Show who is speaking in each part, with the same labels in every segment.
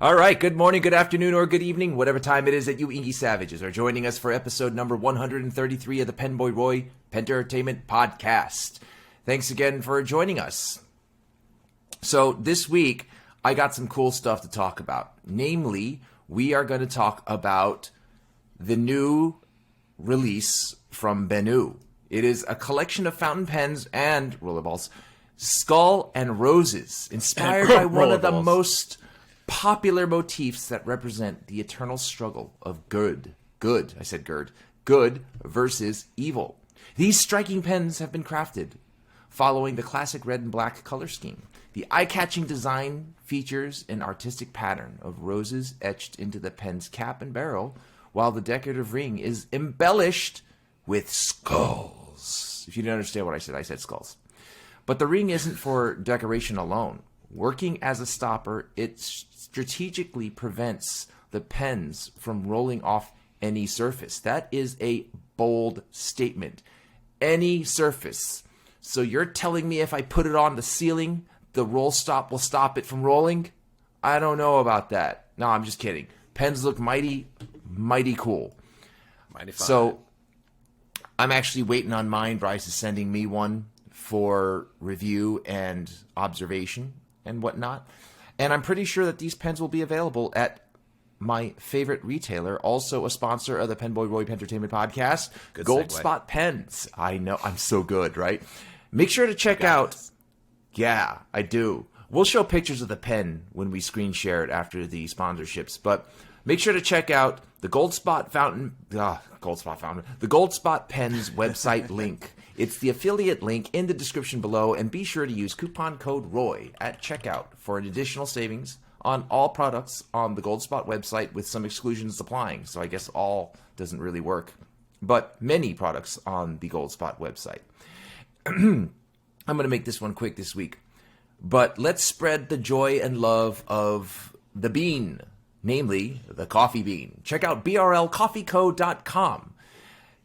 Speaker 1: All right, good morning, good afternoon, or good evening, whatever time it is that you inky savages are joining us for episode number 133 of the PenBoyRoy Pentertainment Podcast. Thanks again for joining us. So this week, I got some cool stuff to talk about. Namely, we are going to talk about the new release from Bennu. It is a collection of fountain pens and rollerballs, Skull and Roses, inspired by one of the most popular motifs that represent the eternal struggle of good versus evil. These striking pens have been crafted following the classic red and black color scheme. The eye-catching design features an artistic pattern of roses etched into the pen's cap and barrel, while the decorative ring is embellished with skulls. If you didn't understand what I said skulls. But the ring isn't for decoration alone. Working as a stopper, it strategically prevents the pens from rolling off any surface. That is a bold statement. Any surface. So you're telling me if I put it on the ceiling, the roll stop will stop it from rolling? I don't know about that. No, I'm just kidding. Pens look mighty cool.
Speaker 2: Mighty fine.
Speaker 1: So I'm actually waiting on mine. Bryce is sending me one for review and observation and whatnot. And I'm pretty sure that these pens will be available at my favorite retailer, also a sponsor of the PenBoyRoy Entertainment Podcast,
Speaker 2: Good
Speaker 1: Gold
Speaker 2: segue.
Speaker 1: Spot Pens. I know, I'm so good, right? Make sure to check out.
Speaker 2: this.
Speaker 1: Yeah, I do. We'll show pictures of the pen when we screen share it after the sponsorships, but make sure to check out the the Gold Spot Pens website link. It's the affiliate link in the description below, and be sure to use coupon code ROY at checkout for an additional savings on all products on the Gold Spot website, with some exclusions applying. So I guess all doesn't really work, but many products on the Gold Spot website. I'm going to make this one quick this week, but let's spread the joy and love of the bean, namely the coffee bean. Check out brlcoffeeco.com.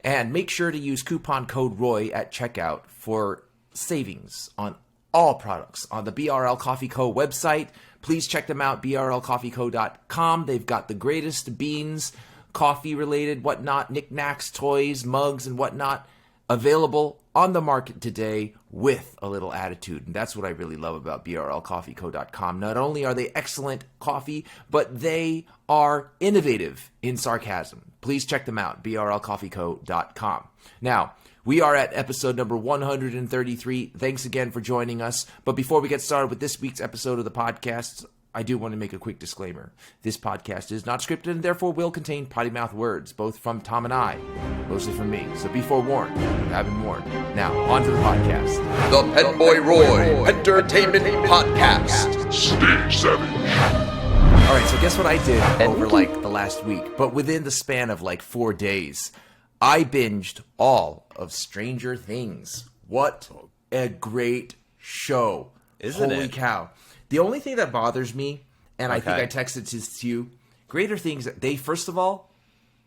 Speaker 1: And make sure to use coupon code ROY at checkout for savings on all products on the BRL Coffee Co. website. Please check them out, brlcoffeeco.com. They've got the greatest beans, coffee-related, whatnot, knickknacks, toys, mugs, and whatnot available on the market today with a little attitude. And that's what I really love about brlcoffeeco.com. Not only are they excellent coffee, but they are innovative in sarcasm. Please check them out, brlcoffeeco.com. Now, we are at episode number 133. Thanks again for joining us. But before we get started with this week's episode of the podcast, I do want to make a quick disclaimer. This podcast is not scripted and therefore will contain potty mouth words, both from Tom and I, mostly from me. So be forewarned. You have been warned. Now, on to the podcast.
Speaker 3: The PenBoyRoy Entertainment Podcast. Stay savage.
Speaker 1: All right, so guess what I did over the last week? But within the span of 4 days, I binged all of Stranger Things. What a great show.
Speaker 2: Isn't
Speaker 1: Holy
Speaker 2: it?
Speaker 1: cow. The only thing that bothers me, and I think I texted this to you, greater things, first of all,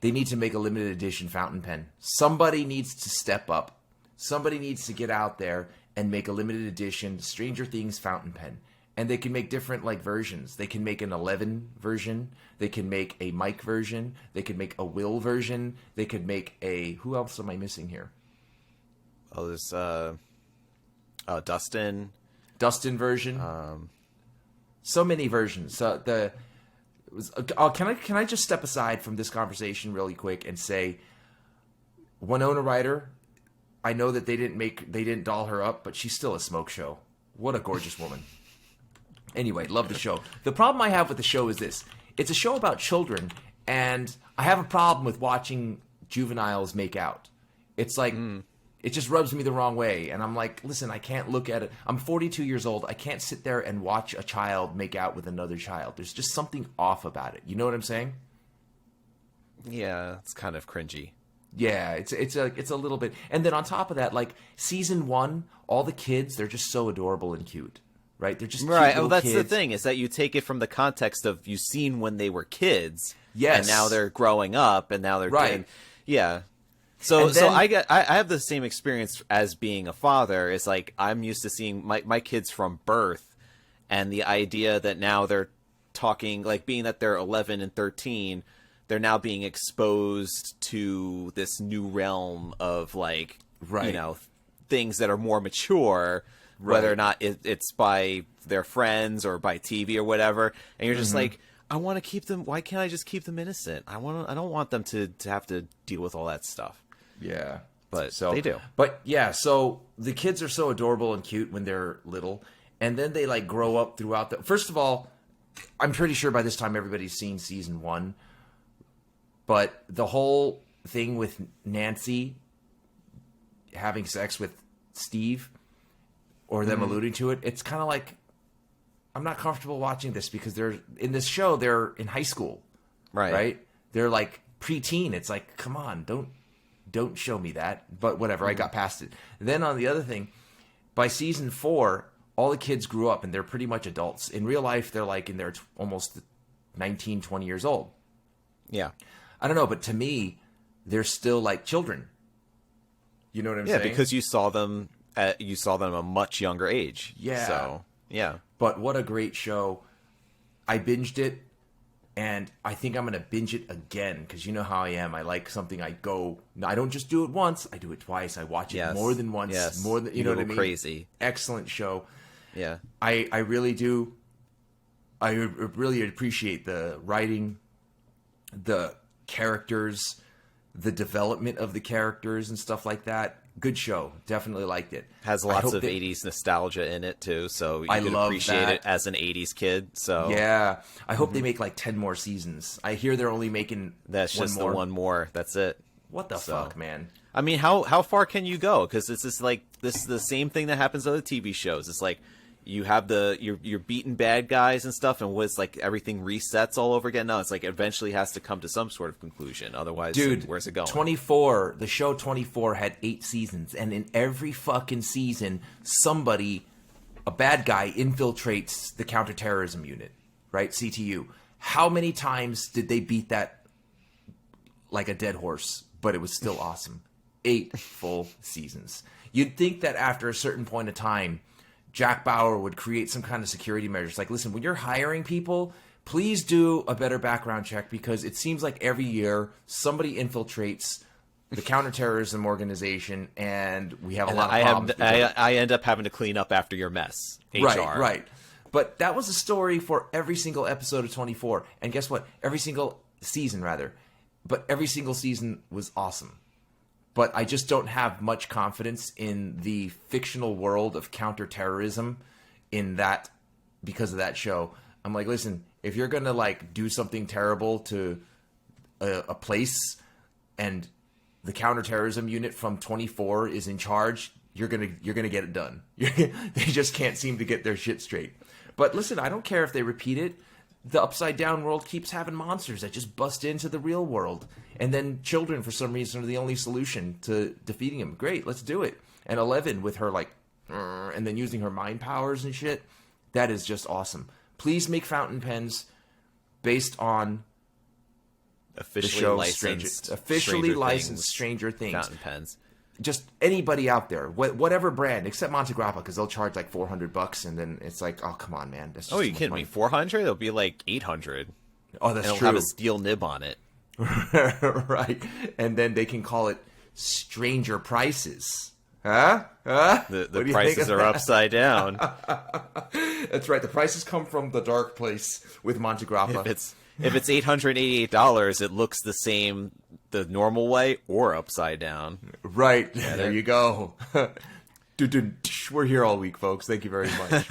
Speaker 1: they need to make a limited edition fountain pen. Somebody needs to step up. Somebody needs to get out there and make a limited edition Stranger Things fountain pen. And they can make different versions. They can make an 11 version. They can make a Mike version. They can make a Will version. They could make a... Who else am I missing here?
Speaker 2: Oh, there's Dustin.
Speaker 1: Dustin version. So many versions. Can I just step aside from this conversation really quick and say, Winona Ryder, I know that they didn't doll her up, but she's still a smoke show. What a gorgeous woman. Anyway, love the show. The problem I have with the show is this. It's a show about children, and I have a problem with watching juveniles make out. It's it just rubs me the wrong way. And I'm like, listen, I can't look at it. I'm 42 years old. I can't sit there and watch a child make out with another child. There's just something off about it. You know what I'm saying?
Speaker 2: Yeah, it's kind of cringy.
Speaker 1: Yeah, it's a little bit. And then on top of that, season 1, all the kids, they're just so adorable and cute. Right? They're just cute
Speaker 2: Right.
Speaker 1: little
Speaker 2: Well, that's
Speaker 1: kids.
Speaker 2: the thing, is that you take it from the context of you've seen when they were kids.
Speaker 1: Yes.
Speaker 2: And now they're growing up, and now they're
Speaker 1: Right.
Speaker 2: Yeah. So
Speaker 1: And then-
Speaker 2: I have the same experience as being a father. It's like I'm used to seeing my kids from birth, and the idea that now they're talking, like being that they're 11 and 13, they're now being exposed to this new realm of like, you know, things that are more mature, whether or not it's by their friends or by TV or whatever. And you're just like, I want to keep them. Why can't I just keep them innocent? I don't want them to have to deal with all that stuff.
Speaker 1: Yeah.
Speaker 2: But they do.
Speaker 1: But yeah, so the kids are so adorable and cute when they're little. And then they like grow up throughout the... First of all, I'm pretty sure by this time everybody's seen season 1. But the whole thing with Nancy having sex with Steve, or them alluding to it, it's kind of like, I'm not comfortable watching this because they're in this show, they're in high school. Right? They're like preteen. It's like, come on, don't show me that. But whatever, I got past it. And then on the other thing, by season 4, all the kids grew up and they're pretty much adults. In real life, they're like in their almost 19, 20 years old.
Speaker 2: Yeah.
Speaker 1: I don't know, but to me, they're still like children. You know what I'm saying?
Speaker 2: Yeah, because you saw them at a much younger age.
Speaker 1: Yeah.
Speaker 2: So, yeah.
Speaker 1: But what a great show. I binged it, and I think I'm going to binge it again, because you know how I am. I like something, I don't just do it once, I do it twice. I watch it more than once.
Speaker 2: Yes.
Speaker 1: More than, you know what I mean?
Speaker 2: Crazy.
Speaker 1: Excellent show.
Speaker 2: Yeah.
Speaker 1: I really do. I really appreciate the writing, the characters, the development of the characters and stuff like that. Good show. Definitely liked it.
Speaker 2: Has lots of 80s nostalgia in it too, so you can appreciate it as an 80s kid. So
Speaker 1: yeah, I hope they make like 10 more seasons. I hear they're only making
Speaker 2: the one more. That's it.
Speaker 1: What the fuck, man?
Speaker 2: I mean, how far can you go? Because it's just like this is the same thing that happens to other TV shows. It's like you have you're beating bad guys and stuff, and it's like everything resets all over again. No, it's like eventually has to come to some sort of conclusion. Otherwise,
Speaker 1: dude,
Speaker 2: where's it going?
Speaker 1: 24. The show 24 had 8 seasons, and in every fucking season, a bad guy, infiltrates the counterterrorism unit, right? CTU. How many times did they beat that like a dead horse? But it was still awesome. 8 full seasons. You'd think that after a certain point of time, Jack Bauer would create some kind of security measures. Like, listen, when you're hiring people, please do a better background check, because it seems like every year somebody infiltrates the counterterrorism organization, and we have a lot of problems.
Speaker 2: I end up having to clean up after your mess. HR.
Speaker 1: Right. But that was a story for every single episode of 24. And guess what? Every single season, rather. But every single season was awesome. But I just don't have much confidence in the fictional world of counterterrorism in that, because of that show. I'm like, listen, if you're going to like do something terrible to a place and the counterterrorism unit from 24 is in charge, you're going to get it done. They just can't seem to get their shit straight. But listen, I don't care if they repeat it. The upside down world keeps having monsters that just bust into the real world. And then children, for some reason, are the only solution to defeating them. Great, let's do it. And 11 with her like, and then using her mind powers and shit. That is just awesome. Please make fountain pens based on
Speaker 2: officially licensed
Speaker 1: Stranger Things
Speaker 2: fountain pens.
Speaker 1: Just anybody out there, whatever brand, except Monte Grappa, because they'll charge like $400, and then it's like, oh, come on, man. That's just
Speaker 2: you kidding me? 400? It'll be like 800.
Speaker 1: Oh, that's
Speaker 2: and
Speaker 1: true.
Speaker 2: It'll have a steel nib on it.
Speaker 1: Right. And then they can call it Stranger Prices. Huh?
Speaker 2: The prices are upside down.
Speaker 1: That's right. The prices come from the dark place with Monte Grappa.
Speaker 2: If it's $888, it looks the same the normal way or upside down.
Speaker 1: Right. Yeah, there you go. We're here all week, folks. Thank you very much.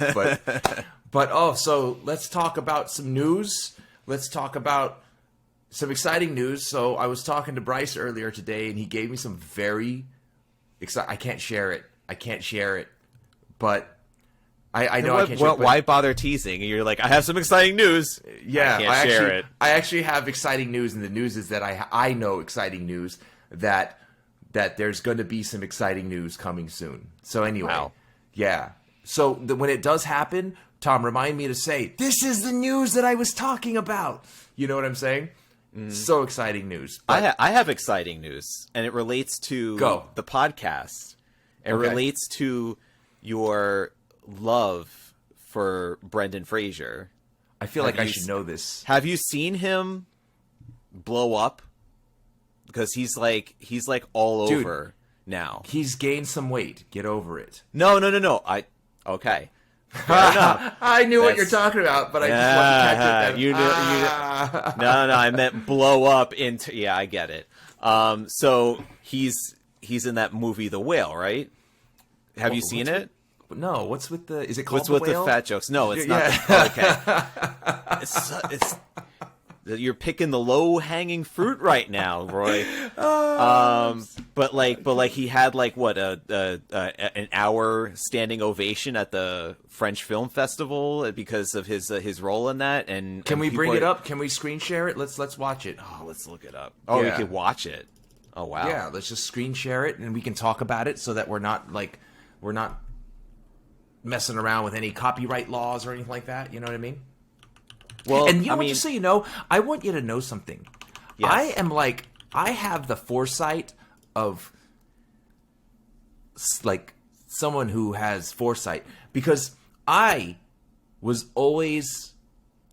Speaker 1: But so let's talk about some news. Let's talk about some exciting news. So I was talking to Bryce earlier today, and he gave me some very exciting... I can't share it. But I know I can't share it.
Speaker 2: Why bother teasing? You're like, I have some exciting news.
Speaker 1: Yeah,
Speaker 2: I can't share it.
Speaker 1: I actually have exciting news, and the news is that I know exciting news that there's going to be some exciting news coming soon. So anyway,
Speaker 2: wow.
Speaker 1: Yeah. So when it does happen, Tom, remind me to say, this is the news that I was talking about. You know what I'm saying? So exciting news.
Speaker 2: But I have exciting news, and it relates to the podcast. It relates to your love for Brendan Fraser.
Speaker 1: I feel like I should know this.
Speaker 2: Have you seen him blow up? Because he's like all
Speaker 1: Dude,
Speaker 2: over now.
Speaker 1: He's gained some weight. Get over it.
Speaker 2: No. Okay. Fair enough.
Speaker 1: I knew what you're talking about, but I just wanted to catch it.
Speaker 2: You knew. No. I meant blow up into. Yeah, I get it. So he's in that movie, The Whale, right? Have you seen it?
Speaker 1: No. What's with the? Is it called
Speaker 2: What's
Speaker 1: The
Speaker 2: with
Speaker 1: Whale?
Speaker 2: the fat jokes? No, it's not. Okay. It's you're picking the low hanging fruit right now, Roy. But he had like what an hour standing ovation at the French Film Festival because of his role in that. And
Speaker 1: can we bring it up? Can we screen share it? Let's watch it.
Speaker 2: Oh, let's look it up. Oh,
Speaker 1: yeah.
Speaker 2: We could watch it. Oh wow.
Speaker 1: Yeah, let's just screen share it and we can talk about it so that we're not messing around with any copyright laws or anything like that. You know what I mean?
Speaker 2: Well,
Speaker 1: and just so you know, I want you to know something.
Speaker 2: Yes.
Speaker 1: I have the foresight of like someone who has foresight because I was always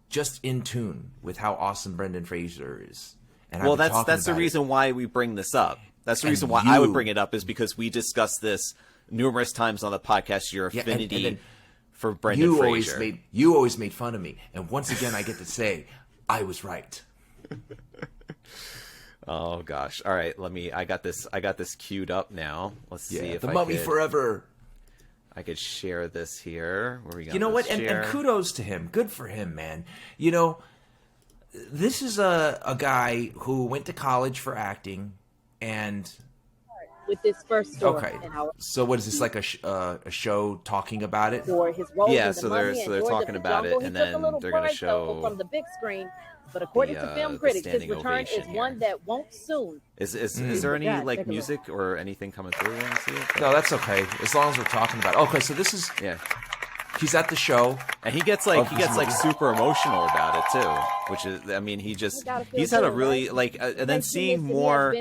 Speaker 1: just in tune with how awesome Brendan Fraser is. And
Speaker 2: well, that's the reason why we bring this up. That's the reason why I would bring it up is because we discussed this numerous times on the podcast. Your affinity for Brendan Fraser.
Speaker 1: You always made fun of me, and once again, I get to say I was right.
Speaker 2: Oh gosh! All right, I got this queued up now. Let's see if
Speaker 1: the Mummy Forever.
Speaker 2: I could share this here. Where we got?
Speaker 1: You know what? And kudos to him. Good for him, man. You know, this is a guy who went to college for acting, and
Speaker 4: with this first story.
Speaker 1: Okay. So what is this, like a show talking about it?
Speaker 4: For his role
Speaker 2: yeah,
Speaker 4: in
Speaker 2: so
Speaker 4: the
Speaker 2: they're
Speaker 4: Mummy
Speaker 2: so they're
Speaker 4: and
Speaker 2: talking about it, and then they're going to show
Speaker 4: from the big screen. But according to film critics, his return is one that won't soon.
Speaker 2: Is there any like music or anything coming through? When you see it?
Speaker 1: No, that's okay. As long as we're talking about it. Okay, so this is he's at the show,
Speaker 2: and he gets like super emotional about it too, which is, I mean, he's had a really and then seeing more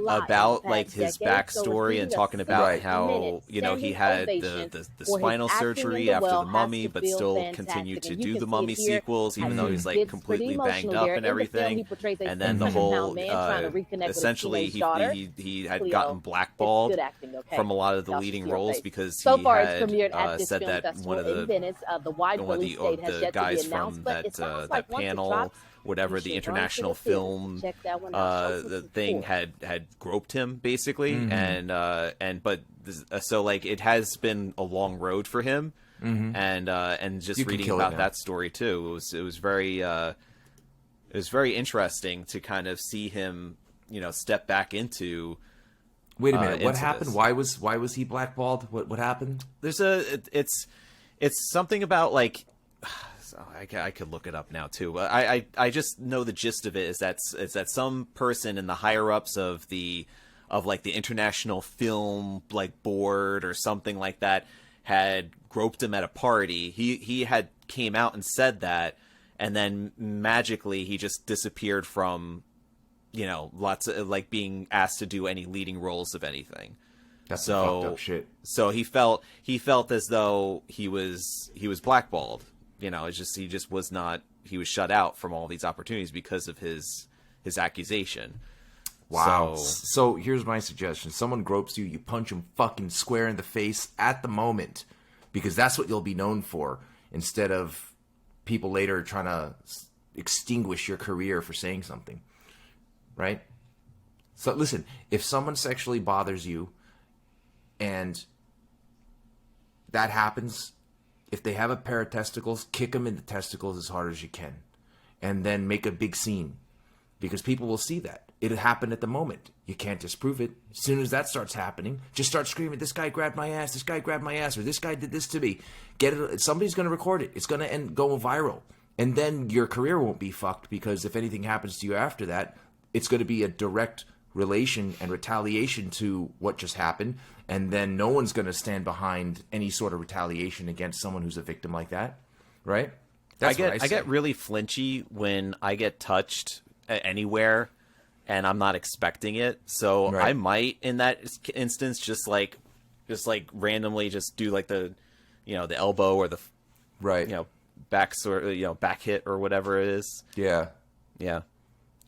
Speaker 2: about like his backstory and talking about how he had the spinal surgery after the Mummy, but still continued to do the Mummy sequels, even though he's like completely banged up and everything. And then the whole essentially he had gotten blackballed from a lot of the leading roles because he had said that one of the guys from that panel, whatever, the international film the thing had groped him basically, so like it has been a long road for him, and just reading about that story too, it was very interesting to kind of see him step back into.
Speaker 1: Wait a minute, what happened?
Speaker 2: This.
Speaker 1: Why was he blackballed? What happened?
Speaker 2: It's something about like, I could look it up now too. I just know the gist of it is that some person in the higher ups of the international film like board or something like that had groped him at a party. He had came out and said that, and then magically he just disappeared from lots of like being asked to do any leading roles of anything.
Speaker 1: That's fucked up shit.
Speaker 2: So he felt as though he was blackballed. It's just he was shut out from all these opportunities because of his accusation.
Speaker 1: Wow. So here's my suggestion. Someone gropes you, you punch him fucking square in the face at the moment, because that's what you'll be known for, instead of people later trying to extinguish your career for saying something. Right? So listen, if someone sexually bothers you, and that happens, if they have a pair of testicles, kick them in the testicles as hard as you can. And then make a big scene. Because people will see that. It happened at the moment. You can't disprove it. As soon as that starts happening, just start screaming, this guy grabbed my ass, this guy grabbed my ass, or this guy did this to me. Get it. Somebody's going to record it. It's going to go viral. And then your career won't be fucked, because if anything happens to you after that, it's going to be a direct relation and retaliation to what just happened, and then no one's going to stand behind any sort of retaliation against someone who's a victim like that, right?
Speaker 2: I get really flinchy when I get touched anywhere and I'm not expecting it, so I might in that instance just randomly just do like the the elbow or the back hit or whatever it is.
Speaker 1: Yeah.
Speaker 2: Yeah.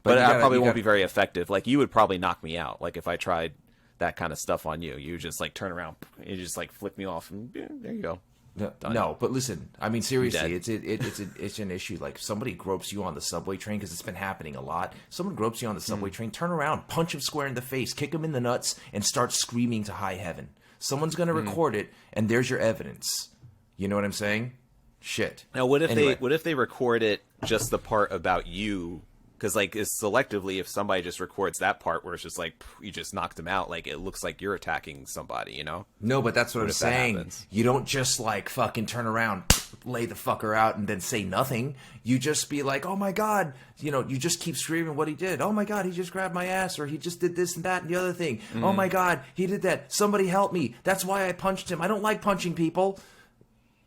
Speaker 2: But
Speaker 1: I
Speaker 2: probably won't be very effective. Like, you would probably knock me out. Like, if I tried that kind of stuff on you, you just like turn around, you just like flick me off, and there you go.
Speaker 1: No, but listen, I mean, seriously, it's an issue. Like, somebody gropes you on the subway train, because it's been happening a lot. Someone gropes you on the subway train, turn around, punch him square in the face, kick him in the nuts, and start screaming to high heaven. Someone's going to record it, and there's your evidence. You know what I'm saying? Shit.
Speaker 2: Now, what if they record it just the part about you? Because, like, it's selectively, if somebody just records that part where it's just like, you just knocked them out, like, it looks like you're attacking somebody, you know?
Speaker 1: No, but that's what I'm saying. You don't just, like, fucking turn around, lay the fucker out, and then say nothing. You just be like, oh my God, you know, you just keep screaming what he did. Oh my God, he just grabbed my ass, or he just did this and that and the other thing. Oh my God, he did that. Somebody help me. That's why I punched him. I don't like punching people.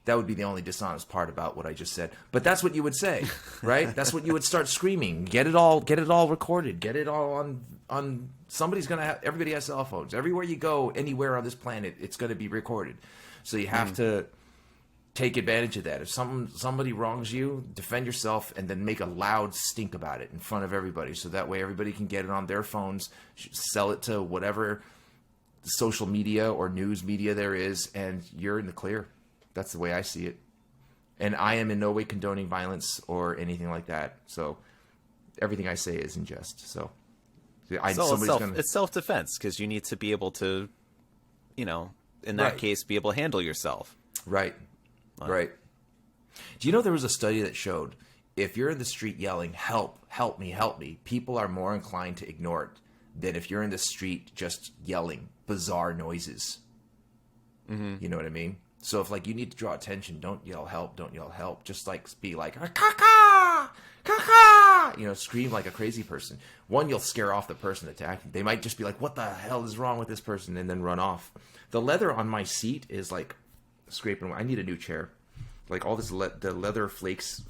Speaker 1: That would be the only dishonest part about what I just said. But that's what you would say, right? That's what you would start screaming. Get it all recorded. Get it all on somebody's going to have, everybody has cell phones. Everywhere you go, anywhere on this planet, it's going to be recorded. So you have to take advantage of that. If somebody wrongs you, defend yourself, and then make a loud stink about it in front of everybody. So that way everybody can get it on their phones, sell it to whatever social media or news media there is, and you're in the clear. That's the way I see it. And I am in no way condoning violence or anything like that. So everything I say is in jest. So
Speaker 2: it's self-defense, because you need to be able to, you know, in that case, be able to handle yourself.
Speaker 1: Right. Right. Do you know there was a study that showed if you're in the street yelling, help, help me, people are more inclined to ignore it than if you're in the street just yelling bizarre noises. You know what I mean? So if, like, you need to draw attention, don't yell help. Just, like, be like, caca, caca, you know, scream like a crazy person. One, you'll scare off the person attacking. They might just be like, what the hell is wrong with this person? And then run off. The leather on my seat is, like, scraping. I need a new chair. Like, all this, the leather flakes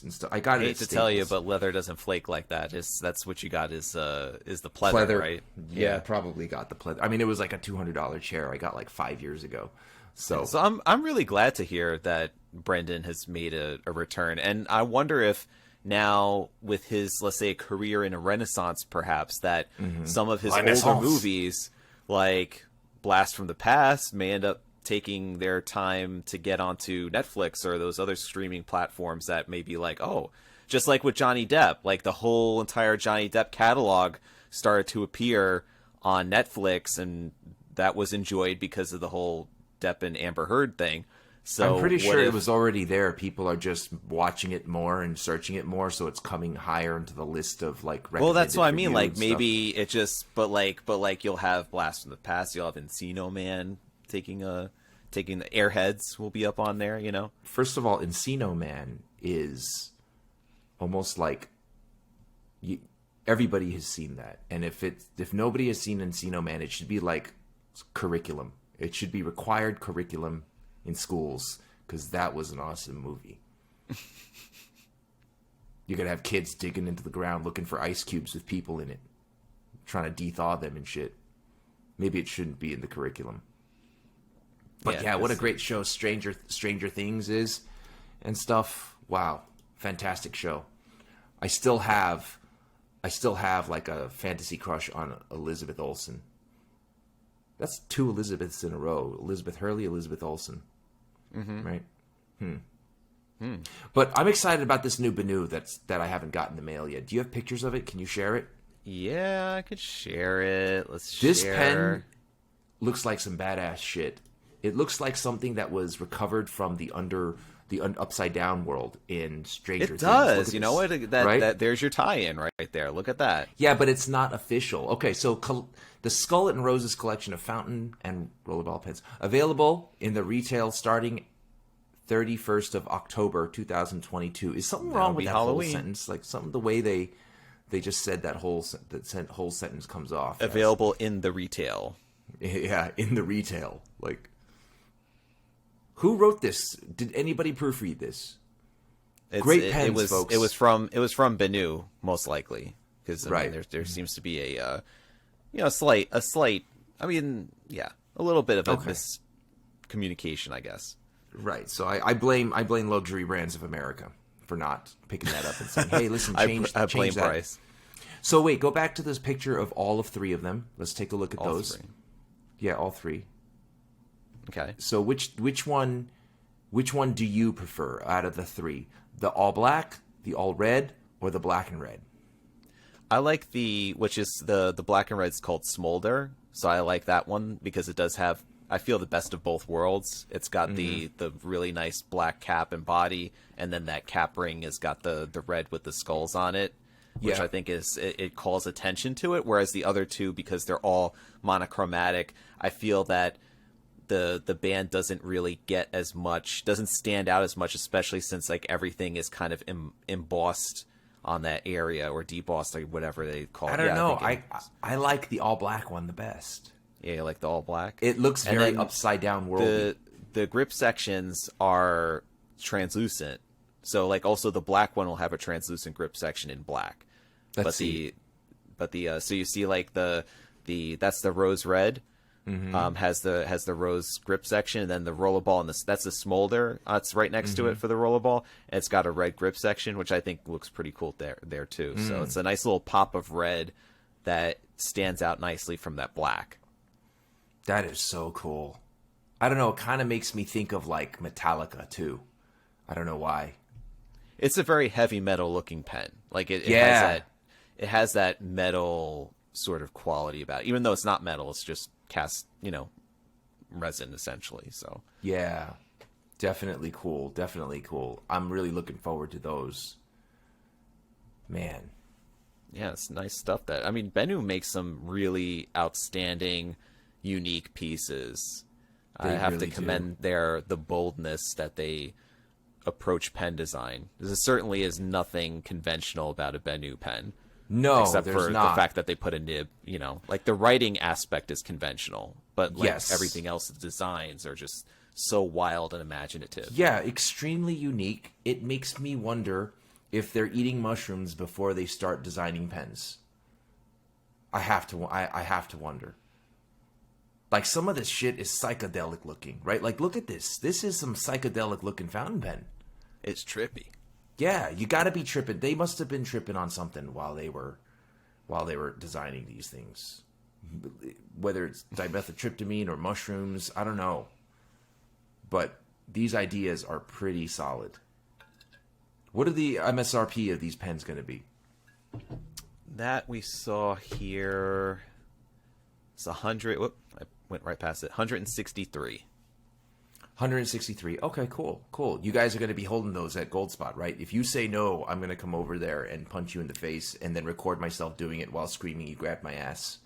Speaker 1: and stuff. I got it. I hate
Speaker 2: to tell you, but leather doesn't flake like that. That's what you got is the pleather, right?
Speaker 1: Yeah, probably got the pleather. I mean, it was like a $200 chair I got like 5 years ago. So
Speaker 2: I'm really glad to hear that Brendan has made a return, and I wonder if now, with his, let's say, career in a renaissance, perhaps, that some of his older movies, like Blast from the Past, may end up taking their time to get onto Netflix or those other streaming platforms that may be like, oh, just like with Johnny Depp, like the whole entire Johnny Depp catalog started to appear on Netflix, and that was enjoyed because of the whole Depp and Amber Heard thing. So
Speaker 1: I'm pretty sure it was already there. People are just watching it more and searching it more, so it's coming higher into the list of like.
Speaker 2: Well, that's what I mean. Like maybe it just, but like you'll have Blast from the Past. You'll have Encino Man taking the Airheads will be up on there. You know.
Speaker 1: First of all, Encino Man is almost like everybody has seen that, and if nobody has seen Encino Man, it should be like curriculum. It should be required curriculum in schools, because that was an awesome movie. You're going to have kids digging into the ground looking for ice cubes with people in it, trying to dethaw them and shit. Maybe it shouldn't be in the curriculum. But yeah, what a great show Stranger Things is and stuff. Wow, fantastic show. I still have like a fantasy crush on Elizabeth Olsen. That's two Elizabeths in a row. Elizabeth Hurley, Elizabeth Olsen. Right? But I'm excited about this new Bennu that I haven't gotten in the mail yet. Do you have pictures of it? Can you share it?
Speaker 2: Yeah, I could share it.
Speaker 1: This pen looks like some badass shit. It looks like something that was recovered from the upside down world in Stranger Things.
Speaker 2: It does. You know what? That there's your tie-in right there. Look at that.
Speaker 1: Yeah, but it's not official. Okay, so the Skull and Roses collection of fountain and rollerball pens available in the retail starting 31st of October 2022. Is something wrong with that Halloween whole sentence? Like the way they just said that whole sentence comes off.
Speaker 2: Available in the retail.
Speaker 1: Yeah, in the retail. Like, who wrote this? Did anybody proofread this? Great pens, folks.
Speaker 2: It was from Bennu, most likely, because there seems to be a slight. I mean, yeah, a little bit of a miscommunication, I guess.
Speaker 1: Right. So I blame luxury brands of America for not picking that up and saying, "Hey, listen, change
Speaker 2: I blame
Speaker 1: that."
Speaker 2: Bryce.
Speaker 1: So wait, go back to this picture of all of 3 of them. Let's take a look at
Speaker 2: All
Speaker 1: those.
Speaker 2: 3.
Speaker 1: Yeah, all 3.
Speaker 2: Okay.
Speaker 1: So which one do you prefer out of the 3? The all black, the all red, or the black and red?
Speaker 2: I like which is the black and red's called Smolder. So I like that one because it does have, I feel, the best of both worlds. It's got the really nice black cap and body, and then that cap ring has got the red with the skulls on it, which I think it calls attention to it. Whereas the other 2, because they're all monochromatic, I feel that the band doesn't really get as much, doesn't stand out as much, especially since like everything is kind of embossed on that area, or debossed, like whatever they call it.
Speaker 1: I don't know. I like the all black one the best.
Speaker 2: Yeah, you like the all black.
Speaker 1: It looks very upside down worldy.
Speaker 2: The grip sections are translucent, so like also the black one will have a translucent grip section in black. So you see like that's the rose red. Has the rose grip section, and then the rollerball, and that's the Smolder. It's right next to it for the rollerball, and it's got a red grip section, which I think looks pretty cool there too. So it's a nice little pop of red that stands out nicely from that black.
Speaker 1: That is so cool. I don't know. It kind of makes me think of like Metallica too. I don't know why.
Speaker 2: It's a very heavy metal looking pen. Like it has that metal sort of quality about it, even though it's not metal. It's just cast, resin essentially. So
Speaker 1: yeah, definitely cool. I'm really looking forward to those. Man,
Speaker 2: yeah, it's nice stuff. Bennu makes some really outstanding, unique pieces. I have to commend the boldness that they approach pen design. There certainly is nothing conventional about a Bennu pen.
Speaker 1: No,
Speaker 2: except for
Speaker 1: not.
Speaker 2: the fact that they put a nib, like the writing aspect is conventional, but like
Speaker 1: yes.
Speaker 2: everything else, the designs are just so wild and imaginative.
Speaker 1: Yeah, extremely unique. It makes me wonder if they're eating mushrooms before they start designing pens. I have to wonder. Like some of this shit is psychedelic looking, right? Like look at this. This is some psychedelic looking fountain pen.
Speaker 2: It's trippy.
Speaker 1: Yeah, you got to be tripping. They must have been tripping on something while they were designing these things. Whether it's dimethyltryptamine or mushrooms, I don't know. But these ideas are pretty solid. What are the MSRP of these pens going to be?
Speaker 2: That we saw here, it's 100. Whoop, I went right past it. 163.
Speaker 1: 163. Okay, cool. You guys are going to be holding those at Goldspot, right? If you say no, I'm going to come over there and punch you in the face and then record myself doing it while screaming, "You grabbed my ass."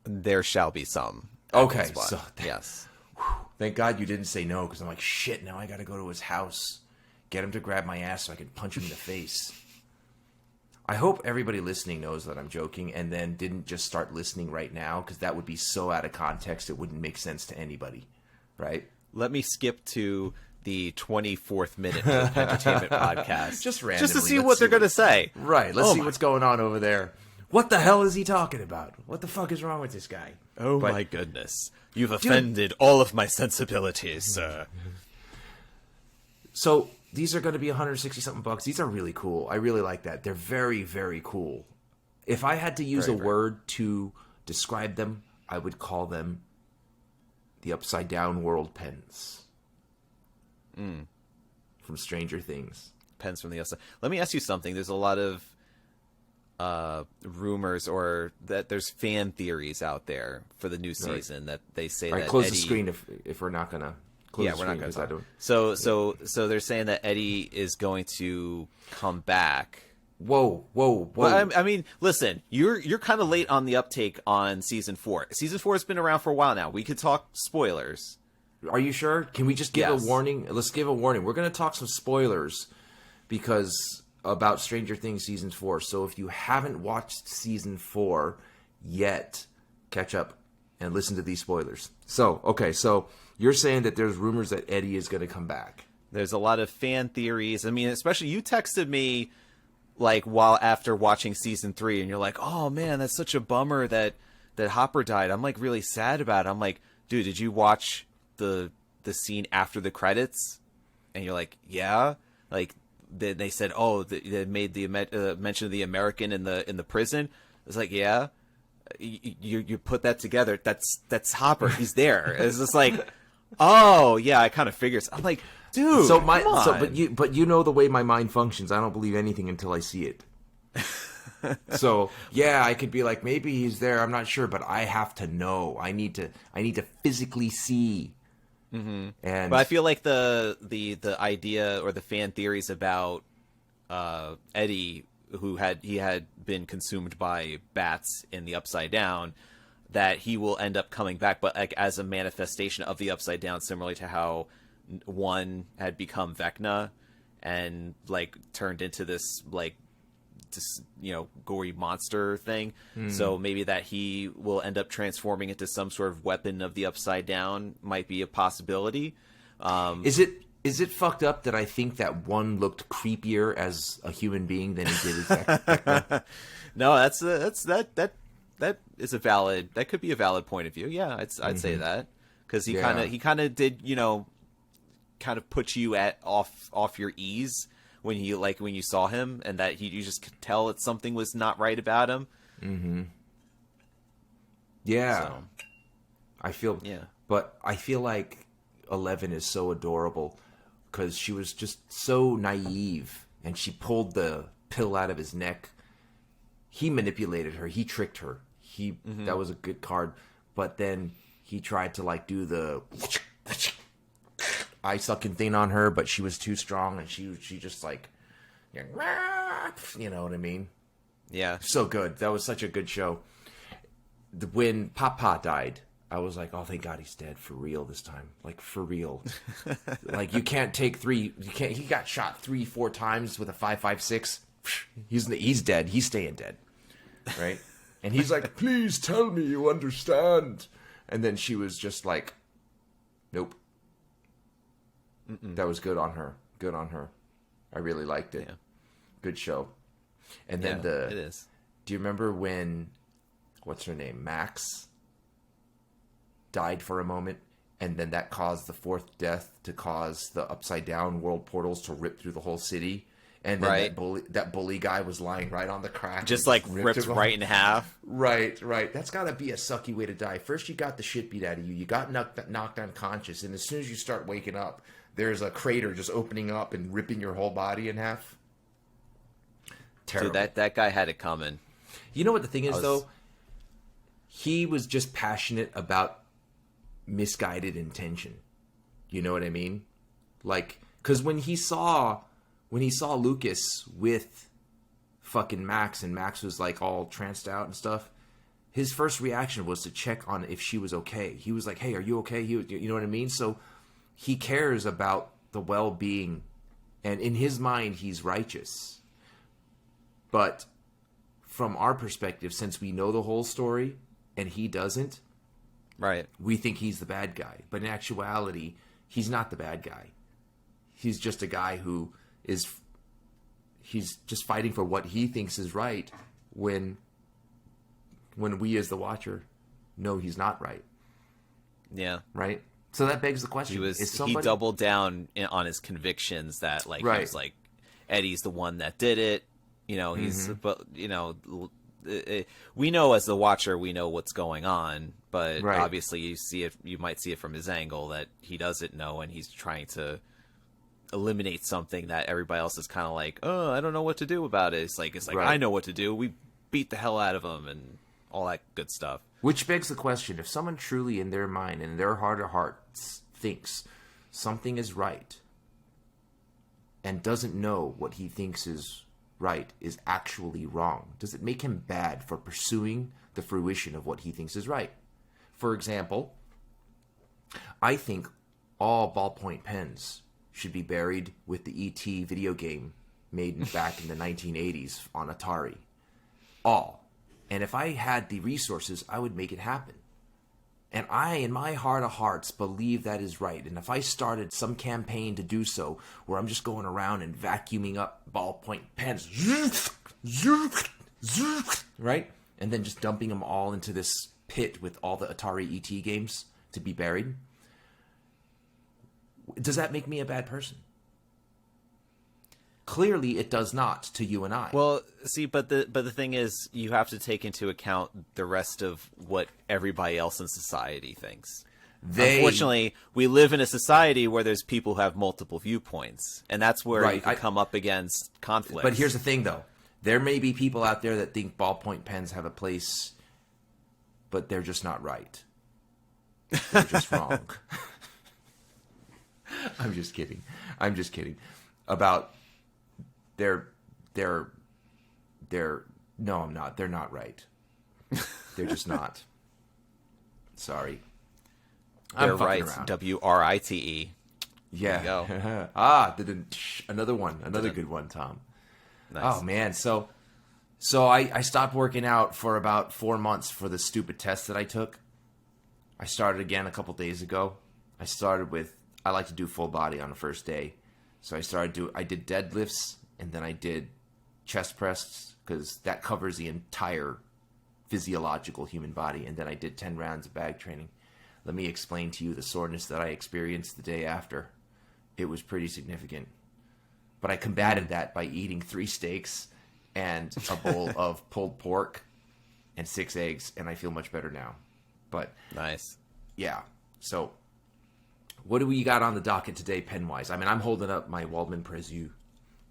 Speaker 2: There shall be some.
Speaker 1: Okay, so
Speaker 2: yes.
Speaker 1: Thank God you didn't say no, because I'm like, shit, now I got to go to his house, get him to grab my ass so I can punch him in the face. I hope everybody listening knows that I'm joking and then didn't just start listening right now, because that would be so out of context it wouldn't make sense to anybody, right?
Speaker 2: Let me skip to the 24th minute of Entertainment Podcast.
Speaker 1: Just randomly.
Speaker 2: Just to see what they're going to say.
Speaker 1: Right. Let's see what's going on over there. What the hell is he talking about? What the fuck is wrong with this guy?
Speaker 2: My goodness. You've offended all of my sensibilities, sir.
Speaker 1: So these are going to be 160 something bucks. These are really cool. I really like that. They're very, very cool. If I had to use a word to describe them, I would call them the upside down world pens. From Stranger Things.
Speaker 2: Pens from the outside. Let me ask you something. There's a lot of rumors, or that there's fan theories out there for the new season that they say that
Speaker 1: close
Speaker 2: Eddie...
Speaker 1: the screen if we're not gonna close the screen,
Speaker 2: we're not gonna so they're saying that Eddie is going to come back.
Speaker 1: Whoa.
Speaker 2: Well, I mean, listen, you're kind of late on the uptake on season 4. Season 4 has been around for a while now. We could talk spoilers.
Speaker 1: Are you sure? Can we just give a warning? Let's give a warning. We're going to talk some spoilers about Stranger Things season 4. So if you haven't watched season 4 yet, catch up and listen to these spoilers. So you're saying that there's rumors that Eddie is going to come back.
Speaker 2: There's a lot of fan theories. I mean, especially you texted me like after watching season 3, and you're like, "Oh man, that's such a bummer that Hopper died." I'm like really sad about it. I'm like, "Dude, did you watch the the scene after the credits, and you're like, yeah, like they said, oh, they made the mention of the American in the prison. It's like, yeah, you put that together. That's Hopper. He's there. It's just like, oh yeah, I kind of figured. I'm like, dude,
Speaker 1: but you know the way my mind functions. I don't believe anything until I see it. So yeah, I could be like, maybe he's there. I'm not sure, but I have to know. I need to physically see.
Speaker 2: Mm-hmm.
Speaker 1: And
Speaker 2: but I feel like the idea or the fan theories about Eddie, who had been consumed by bats in the Upside Down, that he will end up coming back, but like as a manifestation of the Upside Down, similarly to how one had become Vecna and like turned into this like gory monster thing. So maybe that he will end up transforming into some sort of weapon of the Upside Down might be a possibility.
Speaker 1: Is it fucked up that I think that one looked creepier as a human being than he did as Vecna?
Speaker 2: No, that is a valid. That could be a valid point of view. Yeah, I'd say that, because he kind of did kind of put you off your ease when you saw him, and that you just could tell that something was not right about him.
Speaker 1: Mm-hmm. Yeah.
Speaker 2: So,
Speaker 1: but I feel like 11 is so adorable because she was just so naive, and she pulled the pill out of his neck. He manipulated her. He tricked her. That was a good card. But then he tried to like do the eye sucking thing on her, but she was too strong, and she just like, you know what I mean?
Speaker 2: Yeah.
Speaker 1: So good. That was such a good show. When Papa died, I was like, oh, thank God he's dead for real this time. Like, for real. Like, you can't take he got shot 3-4 times with a 5.56. He's dead. He's staying dead. Right? And he's like, please tell me you understand. And then she was just like, nope. That was good on her. Good on her. I really liked it. Yeah. Good show. And then
Speaker 2: it is.
Speaker 1: Do you remember when, what's her name, Max died for a moment, and then that caused the fourth death to cause the Upside Down world portals to rip through the whole city? And then that bully guy was lying right on the crack.
Speaker 2: Just like ripped right in half.
Speaker 1: Right. That's got to be a sucky way to die. First you got the shit beat out of you. You got knocked unconscious. And as soon as you start waking up, there's a crater just opening up and ripping your whole body in half. Terrible.
Speaker 2: Dude, that guy had it coming.
Speaker 1: You know what the thing is, though? He was just passionate about misguided intention. You know what I mean? Like, because when he saw Lucas with fucking Max, and Max was like all tranced out and stuff, his first reaction was to check on if she was okay. He was like, hey, are you okay? You know what I mean? So he cares about the well-being, and in his mind, he's righteous. But from our perspective, since we know the whole story and he doesn't,
Speaker 2: right,
Speaker 1: we think he's the bad guy. But in actuality, he's not the bad guy. He's just a guy who he's just fighting for what he thinks is right when we as the watcher know he's not right.
Speaker 2: Yeah.
Speaker 1: Right? So that begs the question.
Speaker 2: He doubled down on his convictions that he was like, Eddie's the one that did it. You know, but you know, we know as the watcher, we know what's going on, but obviously you might see it from his angle that he doesn't know, and he's trying to eliminate something that everybody else is kind of like, oh, I don't know what to do about it. It's like I know what to do. We beat the hell out of him and all that good stuff.
Speaker 1: Which begs the question: if someone truly, in their mind, in their heart of hearts, thinks something is right, and doesn't know what he thinks is right is actually wrong, does it make him bad for pursuing the fruition of what he thinks is right? For example, I think all ballpoint pens should be buried with the E.T. video game made back in the 1980s on Atari. All. And if I had the resources, I would make it happen. And I, in my heart of hearts, believe that is right. And if I started some campaign to do so, where I'm just going around and vacuuming up ballpoint pens, right? And then just dumping them all into this pit with all the Atari ET games to be buried, Does that make me a bad person? Clearly, it does not to you and I.
Speaker 2: Well, see, but the thing is, you have to take into account the rest of what everybody else in society thinks. Unfortunately, we live in a society where there's people who have multiple viewpoints, and that's where you can come up against conflict.
Speaker 1: But here's the thing, though. There may be people out there that think ballpoint pens have a place, but they're just not right. They're just wrong. I'm just kidding. About no, I'm not. They're not right. They're just not. Sorry.
Speaker 2: They're right. WRITE.
Speaker 1: Yeah. Another one. Another good one, Tom. Nice. Oh, man. So I stopped working out for about 4 months for the stupid test that I took. I started again a couple days ago. I like to do full body on the first day. So I did deadlifts, and then I did chest press, because that covers the entire physiological human body. And then I did 10 rounds of bag training. Let me explain to you the soreness that I experienced the day after. It was pretty significant. But I combated that by eating 3 steaks and a bowl of pulled pork and 6 eggs, and I feel much better now. But
Speaker 2: nice. Yeah.
Speaker 1: So what do we got on the docket today, pen-wise? I mean, I'm holding up my Waldman Précieux.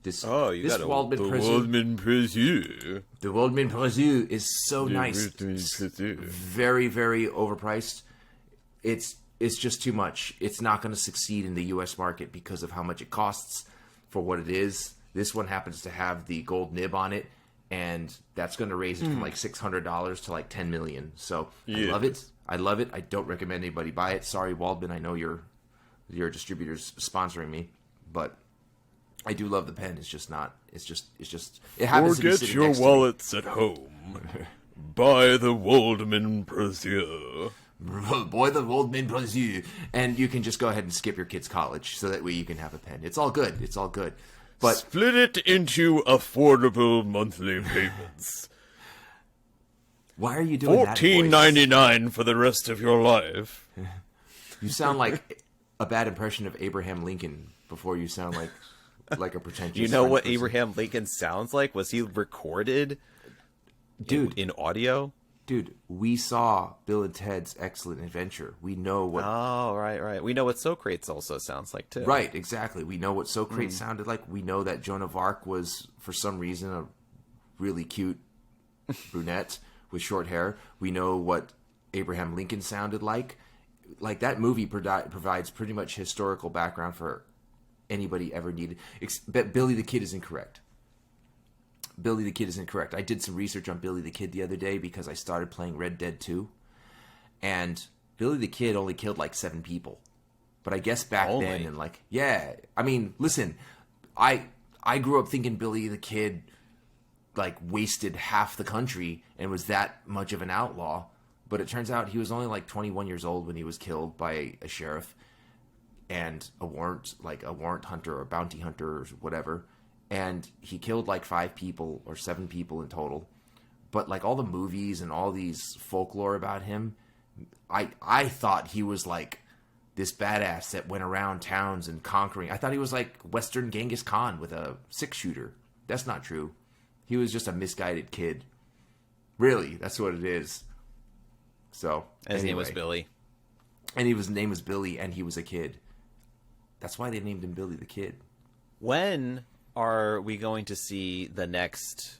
Speaker 2: The Waldman Précieux.
Speaker 1: The Waldman Précieux is so nice. Very, very overpriced. It's just too much. It's not going to succeed in the U.S. market because of how much it costs for what it is. This one happens to have the gold nib on it, and that's going to raise it from like $600 to like $10 million. So I love it. I don't recommend anybody buy it. Sorry, Waldman. I know your distributor's sponsoring me, but I do love the pen. It's just not. It happens to be sitting
Speaker 5: your
Speaker 1: next
Speaker 5: wallets to me. At home. Buy the Waldman Précieux.
Speaker 1: Boy, the Waldman Précieux. And you can just go ahead and skip your kid's college, so that way you can have a pen. It's all good. But
Speaker 5: split it into affordable monthly payments.
Speaker 1: Why are you doing that?
Speaker 5: $14.99 for the rest of your life.
Speaker 1: You sound like a bad impression of Abraham Lincoln before you sound like a pretentious.
Speaker 2: You know what
Speaker 1: person.
Speaker 2: Abraham Lincoln sounds like? Was he recorded, in audio?
Speaker 1: Dude, we saw Bill and Ted's Excellent Adventure. We know what...
Speaker 2: Oh, right. We know what Socrates also sounds like, too.
Speaker 1: Right, exactly. We know what Socrates sounded like. We know that Joan of Arc was, for some reason, a really cute brunette with short hair. We know what Abraham Lincoln sounded like. Like, that movie provides pretty much historical background for anybody ever needed. Billy the Kid is incorrect. I did some research on Billy the Kid the other day because I started playing Red Dead 2. And Billy the Kid only killed like 7 people. But I guess back then, and I mean, listen, I grew up thinking Billy the Kid like wasted half the country and was that much of an outlaw. But it turns out he was only like 21 years old when he was killed by a sheriff and a warrant hunter or bounty hunter or whatever. And he killed like 5 people or 7 people in total. But like all the movies and all these folklore about him, I thought he was like this badass that went around towns and conquering. I thought he was like Western Genghis Khan with a 6-shooter. That's not true. He was just a misguided kid. Really, that's what it is. So
Speaker 2: his name was Billy.
Speaker 1: And his name was Billy, and he was a kid. That's why they named him Billy the Kid.
Speaker 2: When are we going to see the next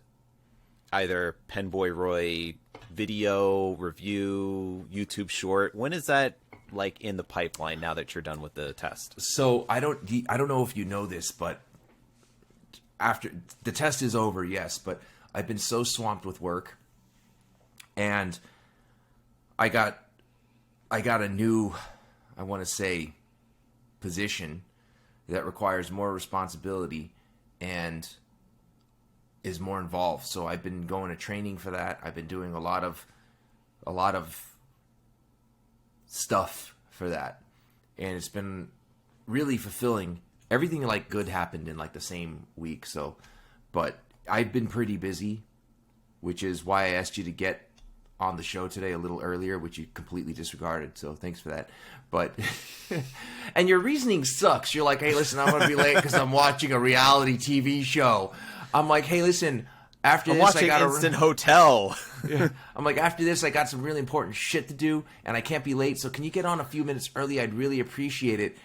Speaker 2: either PenBoyRoy video, review, YouTube short? When is that like in the pipeline now that you're done with the test?
Speaker 1: So I don't know if you know this, but after the test is over, yes, but I've been so swamped with work, and I got a new, I want to say, position that requires more responsibility and is more involved. So I've been going to training for that. I've been doing a lot of stuff for that, and it's been really fulfilling. Everything like good happened in like the same week. So, but I've been pretty busy, which is why I asked you to get on the show today a little earlier, which you completely disregarded, so thanks for that. But and your reasoning sucks. You're like, hey, listen, I'm gonna be late because I'm watching a reality TV show. I'm like, hey, listen, after
Speaker 2: I'm
Speaker 1: this
Speaker 2: watching
Speaker 1: I got
Speaker 2: Instant Hotel.
Speaker 1: Yeah. I'm like, after this I got some really important shit to do and I can't be late, so can you get on a few minutes early? I'd really appreciate it.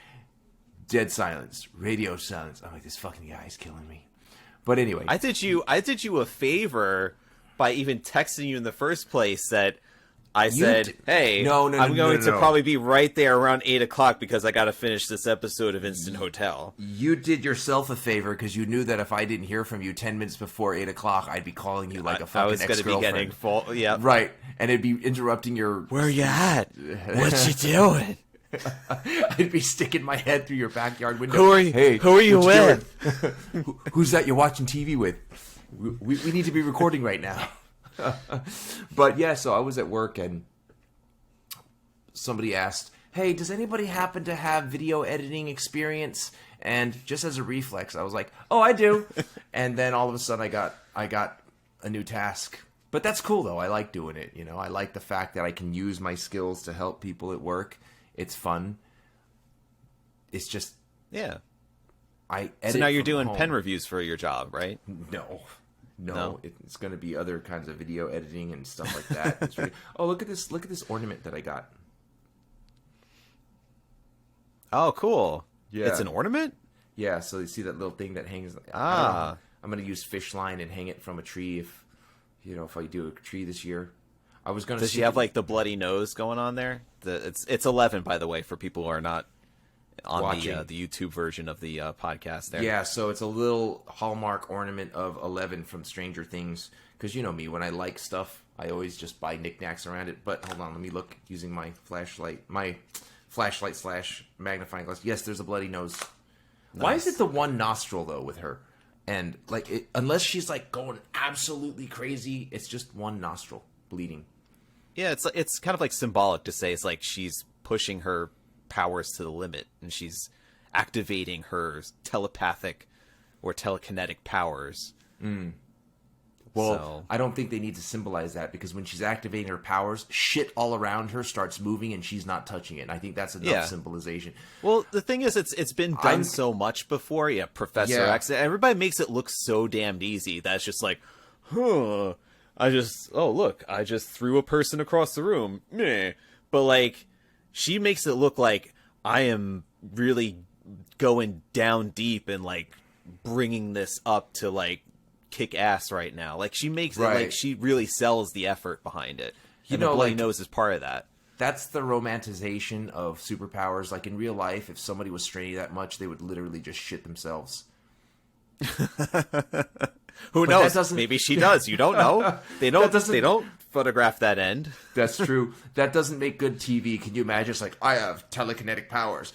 Speaker 1: Dead silence, radio silence. I'm like, this fucking guy is killing me. But anyway,
Speaker 2: I did you a favor by even texting you in the first place that I said, hey, I'm going to probably be right there around 8 o'clock because I got to finish this episode of Instant Hotel.
Speaker 1: You did yourself a favor because you knew that if I didn't hear from you 10 minutes before 8 o'clock, I'd be calling you like a fucking ex-girlfriend.
Speaker 2: I was going to be getting full, yeah.
Speaker 1: Right, and it'd be interrupting your...
Speaker 2: Where you at? What you doing?
Speaker 1: I'd be sticking my head through your backyard window.
Speaker 2: Who are you with?
Speaker 1: Who's that you're watching TV with? We need to be recording right now. But yeah, so I was at work and somebody asked, hey, does anybody happen to have video editing experience? And just as a reflex, I was like, oh, I do. And then all of a sudden I got a new task. But that's cool though. I like doing it. You know, I like the fact that I can use my skills to help people at work. It's fun. It's just,
Speaker 2: yeah.
Speaker 1: I edit
Speaker 2: so now you're
Speaker 1: from
Speaker 2: doing
Speaker 1: home.
Speaker 2: pen reviews for your job, right?
Speaker 1: No. It's going to be other kinds of video editing and stuff like that. It's really, oh, look at this ornament that I got.
Speaker 2: Oh, cool.
Speaker 1: Yeah.
Speaker 2: It's an ornament?
Speaker 1: Yeah, so you see that little thing that hangs.
Speaker 2: Ah.
Speaker 1: I'm going to use fish line and hang it from a tree if I do a tree this year. I was going to.
Speaker 2: Does she have like the bloody nose going on there? It's 11, by the way, for people who are not on the YouTube version of the podcast there.
Speaker 1: Yeah, so it's a little Hallmark ornament of 11 from Stranger Things. Because you know me, when I like stuff, I always just buy knickknacks around it. But hold on, let me look using my flashlight / magnifying glass. Yes, there's a bloody nose. Nice. Why is it the one nostril though with her? And like, unless she's like going absolutely crazy, it's just one nostril bleeding.
Speaker 2: Yeah, it's kind of like symbolic to say it's like she's pushing her powers to the limit and she's activating her telepathic or telekinetic powers.
Speaker 1: Well,
Speaker 2: so,
Speaker 1: I don't think they need to symbolize that because when she's activating her powers, shit all around her starts moving and she's not touching it. And I think that's enough symbolization.
Speaker 2: Well, the thing is, it's been done so much before. Yeah, Professor X. Everybody makes it look so damned easy that it's just like, I just threw a person across the room. Meh. But like, she makes it look like I am really going down deep and like bringing this up to like kick ass right now. Like she makes it like she really sells the effort behind it. And the bloody nose is part of that.
Speaker 1: That's the romanticization of superpowers. Like in real life, if somebody was straining that much, they would literally just shit themselves.
Speaker 2: Who knows? Maybe she does. You don't know. They don't. They don't photograph that end.
Speaker 1: That's true. That doesn't make good TV. Can you imagine? It's like I have telekinetic powers,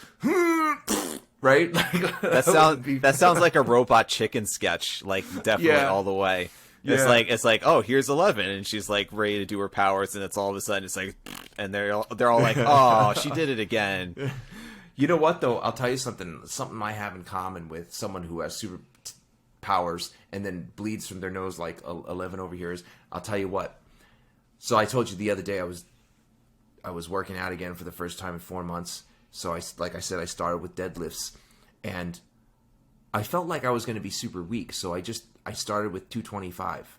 Speaker 1: right?
Speaker 2: That sounds like a Robot Chicken sketch. Like definitely all the way. Yeah. It's like oh, here's 11, and she's like ready to do her powers, and it's all of a sudden it's like, and they're all like, oh, she did it again.
Speaker 1: You know what though? I'll tell you something. Something I have in common with someone who has super powers and then bleeds from their nose like 11 over here is, I'll tell you what. So I told you the other day I was working out again for the first time in 4 months. So I started with deadlifts and I felt like I was going to be super weak. So I started with 225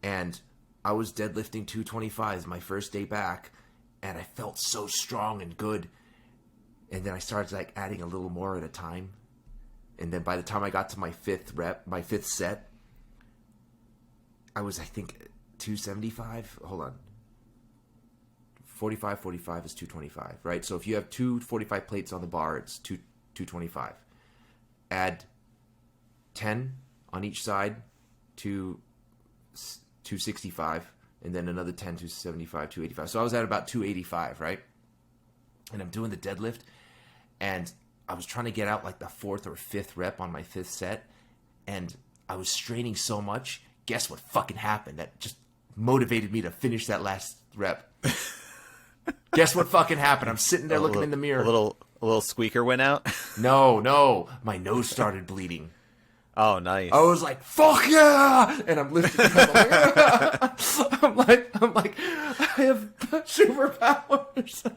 Speaker 1: and I was deadlifting 225 my first day back and I felt so strong and good. And then I started like adding a little more at a time. And then by the time I got to my fifth set, I was, I think, 275. Hold on. 45 is 225, right? So if you have 245 plates on the bar, it's 225. Add 10 on each side to 265, and then another 10, 275, 285. So I was at about 285, right? And I'm doing the deadlift, and I was trying to get out like the 4th or 5th rep on my 5th set, and I was straining so much. Guess what fucking happened? That just motivated me to finish that last rep. Guess what fucking happened? I'm sitting there looking in the mirror.
Speaker 2: A little squeaker went out?
Speaker 1: No. My nose started bleeding.
Speaker 2: Oh, nice.
Speaker 1: I was like, fuck yeah! And I'm lifting it up. I'm like, superpowers.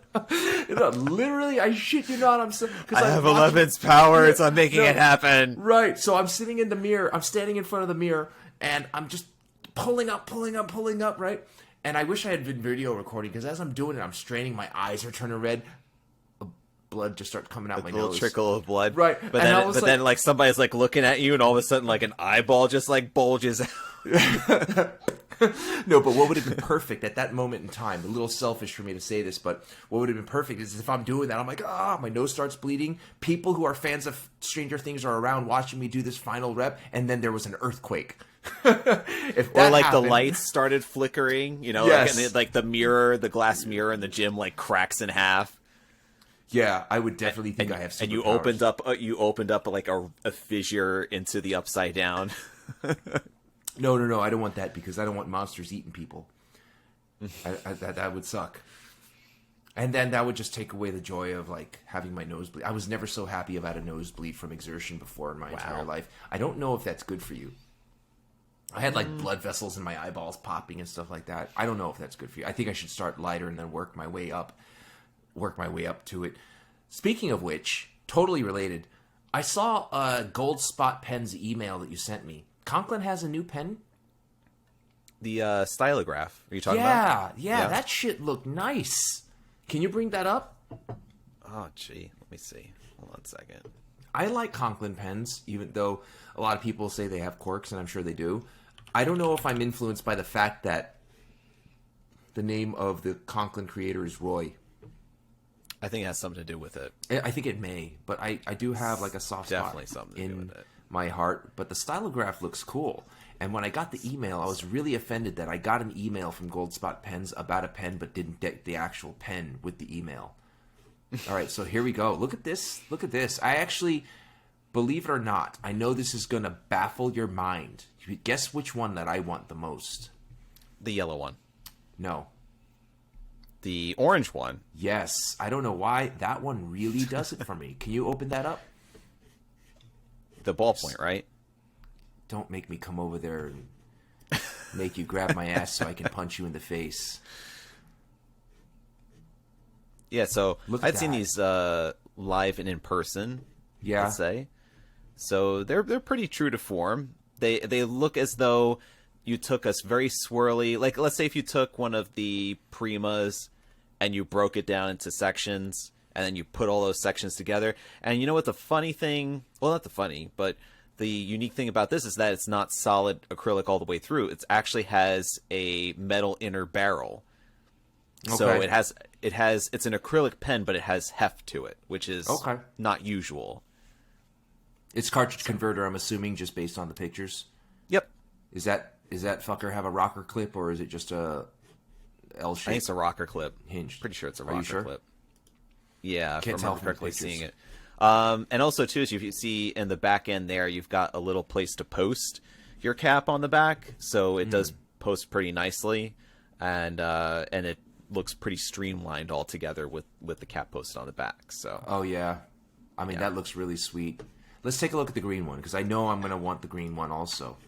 Speaker 1: Literally, I shit you not.
Speaker 2: I have 11's powers. I'm making it happen.
Speaker 1: Right. So I'm sitting in the mirror. I'm standing in front of the mirror, and I'm just pulling up, right? And I wish I had been video recording, because as I'm doing it, I'm straining. My eyes are turning red. Blood just starts coming out my nose. A little
Speaker 2: trickle of blood.
Speaker 1: Right.
Speaker 2: But then somebody's like looking at you, and all of a sudden like an eyeball just like bulges out.
Speaker 1: No, but what would have been perfect at that moment in time, a little selfish for me to say this, but what would have been perfect is if I'm doing that, I'm like, my nose starts bleeding. People who are fans of Stranger Things are around watching me do this final rep, and then there was an earthquake. If that happened,
Speaker 2: the lights started flickering,
Speaker 1: yes.
Speaker 2: like the mirror, the glass mirror in the gym like cracks in half.
Speaker 1: Yeah, I would definitely think I have superpowers.
Speaker 2: And you opened up like a fissure into the upside down.
Speaker 1: No, I don't want that, because I don't want monsters eating people. That would suck. And then that would just take away the joy of like having my nose bleed. I was never so happy about a nosebleed from exertion before in my entire life. I don't know if that's good for you. I had like blood vessels in my eyeballs popping and stuff like that. I don't know if that's good for you. I think I should start lighter and then work my way up to it. Speaking of which, totally related, I saw Gold Spot Pen's email that you sent me. Conklin has a new pen?
Speaker 2: The Stylograph. Are you talking about?
Speaker 1: Yeah, that shit looked nice. Can you bring that up?
Speaker 2: Oh, gee. Let me see. Hold on a second.
Speaker 1: I like Conklin pens, even though a lot of people say they have quirks, and I'm sure they do. I don't know if I'm influenced by the fact that the name of the Conklin creator is Roy.
Speaker 2: I think it has something to do with it.
Speaker 1: I think it may, but I do have like a soft spot in my heart. But the Stylograph looks cool. And when I got the email, I was really offended that I got an email from Gold Spot Pens about a pen, but didn't get the actual pen with the email. All right, so here we go. Look at this. I actually, believe it or not, I know this is going to baffle your mind. Guess which one that I want the most?
Speaker 2: The yellow one.
Speaker 1: No.
Speaker 2: The orange one.
Speaker 1: Yes. I don't know why. That one really does it for me. Can you open that up?
Speaker 2: The ballpoint, right?
Speaker 1: Don't make me come over there and make you grab my ass so I can punch you in the face.
Speaker 2: Yeah, so I'd seen these live and in person.
Speaker 1: Yeah.
Speaker 2: Let's say. So they're pretty true to form. They look as though you took us very swirly. Like, let's say if you took one of the Primas and you broke it down into sections, and then you put all those sections together. And you know what the funny thing... Well, not the funny, but the unique thing about this is that it's not solid acrylic all the way through. It actually has a metal inner barrel. Okay. So it's an acrylic pen, but it has heft to it, which is not usual.
Speaker 1: It's cartridge converter, I'm assuming, just based on the pictures.
Speaker 2: Yep.
Speaker 1: Is that fucker have a rocker clip, or is it just a L-shape?
Speaker 2: I think it's a rocker clip.
Speaker 1: Hinged.
Speaker 2: Pretty sure it's a rocker clip. Yeah,
Speaker 1: can't
Speaker 2: if I'm
Speaker 1: tell
Speaker 2: correctly seeing it. And also, too, as you see in the back end there, you've got a little place to post your cap on the back, so it does post pretty nicely, and it looks pretty streamlined altogether with the cap posted on the back. So.
Speaker 1: Oh yeah, I mean that looks really sweet. Let's take a look at the green one, because I know I'm going to want the green one also.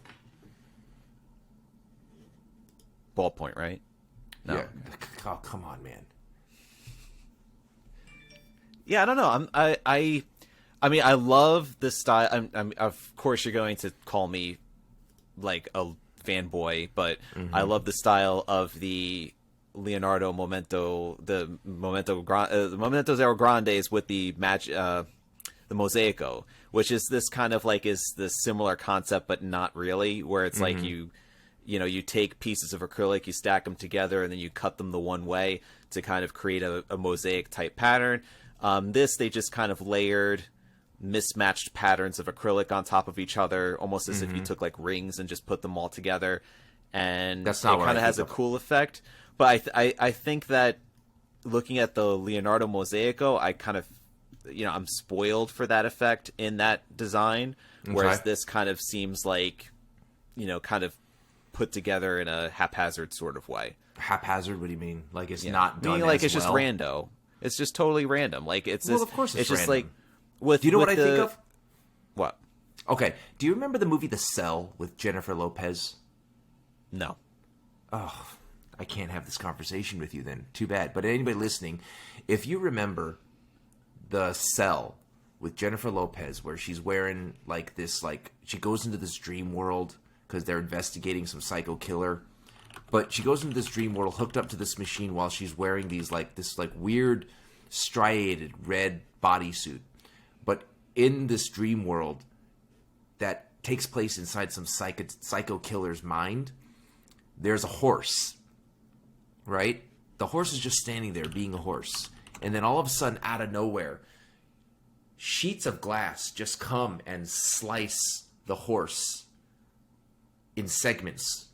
Speaker 2: Ballpoint, right? No.
Speaker 1: Yeah. Oh, come on, man.
Speaker 2: Yeah, I don't know. I mean, I love the style. Of course, you're going to call me like a fanboy, but I love the style of the Leonardo Momento, the Momento Zero Grandes with the Mosaico, which is this kind of like is the similar concept, but not really, where it's like you take pieces of acrylic, you stack them together, and then you cut them the one way to kind of create a mosaic type pattern. They just kind of layered mismatched patterns of acrylic on top of each other, almost as if you took like rings and just put them all together, and it kind of has a cool effect. But I think that looking at the Leonardo Mosaico, I kind of, I'm spoiled for that effect in that design, whereas this kind of seems like, kind of put together in a haphazard sort of way.
Speaker 1: Haphazard? What do you mean? Like it's not done
Speaker 2: like
Speaker 1: as
Speaker 2: it's just rando. It's just totally random. Like it's
Speaker 1: of course it's
Speaker 2: just
Speaker 1: random.
Speaker 2: like
Speaker 1: Do you know what I think of?
Speaker 2: What?
Speaker 1: Okay. Do you remember the movie The Cell with Jennifer Lopez?
Speaker 2: No.
Speaker 1: Oh, I can't have this conversation with you then. Too bad. But anybody listening, if you remember The Cell with Jennifer Lopez, where she's wearing like this, like she goes into this dream world because they're investigating some psycho killer. But she goes into this dream world hooked up to this machine while she's wearing these like this like weird striated red bodysuit. But in this dream world that takes place inside some psycho killer's mind, there's a horse. Right? The horse is just standing there being a horse. And then all of a sudden, out of nowhere, sheets of glass just come and slice the horse in segments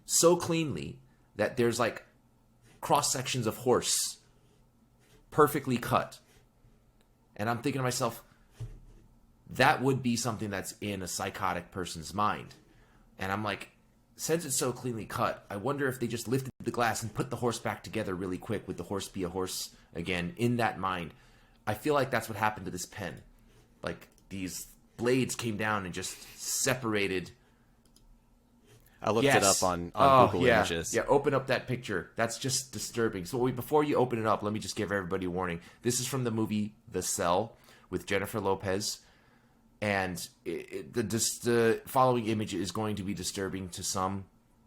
Speaker 1: so cleanly that there's like cross sections of horse perfectly cut. And I'm thinking to myself, that would be something that's in a psychotic person's mind. And I'm like, since it's so cleanly cut, I wonder if they just lifted the glass and put the horse back together really quick with the horse be a horse again in that mind. I feel like that's what happened to this pen. Like these blades came down and just separated.
Speaker 2: I looked it up on Google Images.
Speaker 1: Yeah, open up that picture. That's just disturbing. So before you open it up, let me just give everybody a warning. This is from the movie The Cell with Jennifer Lopez. And the following image is going to be disturbing to some.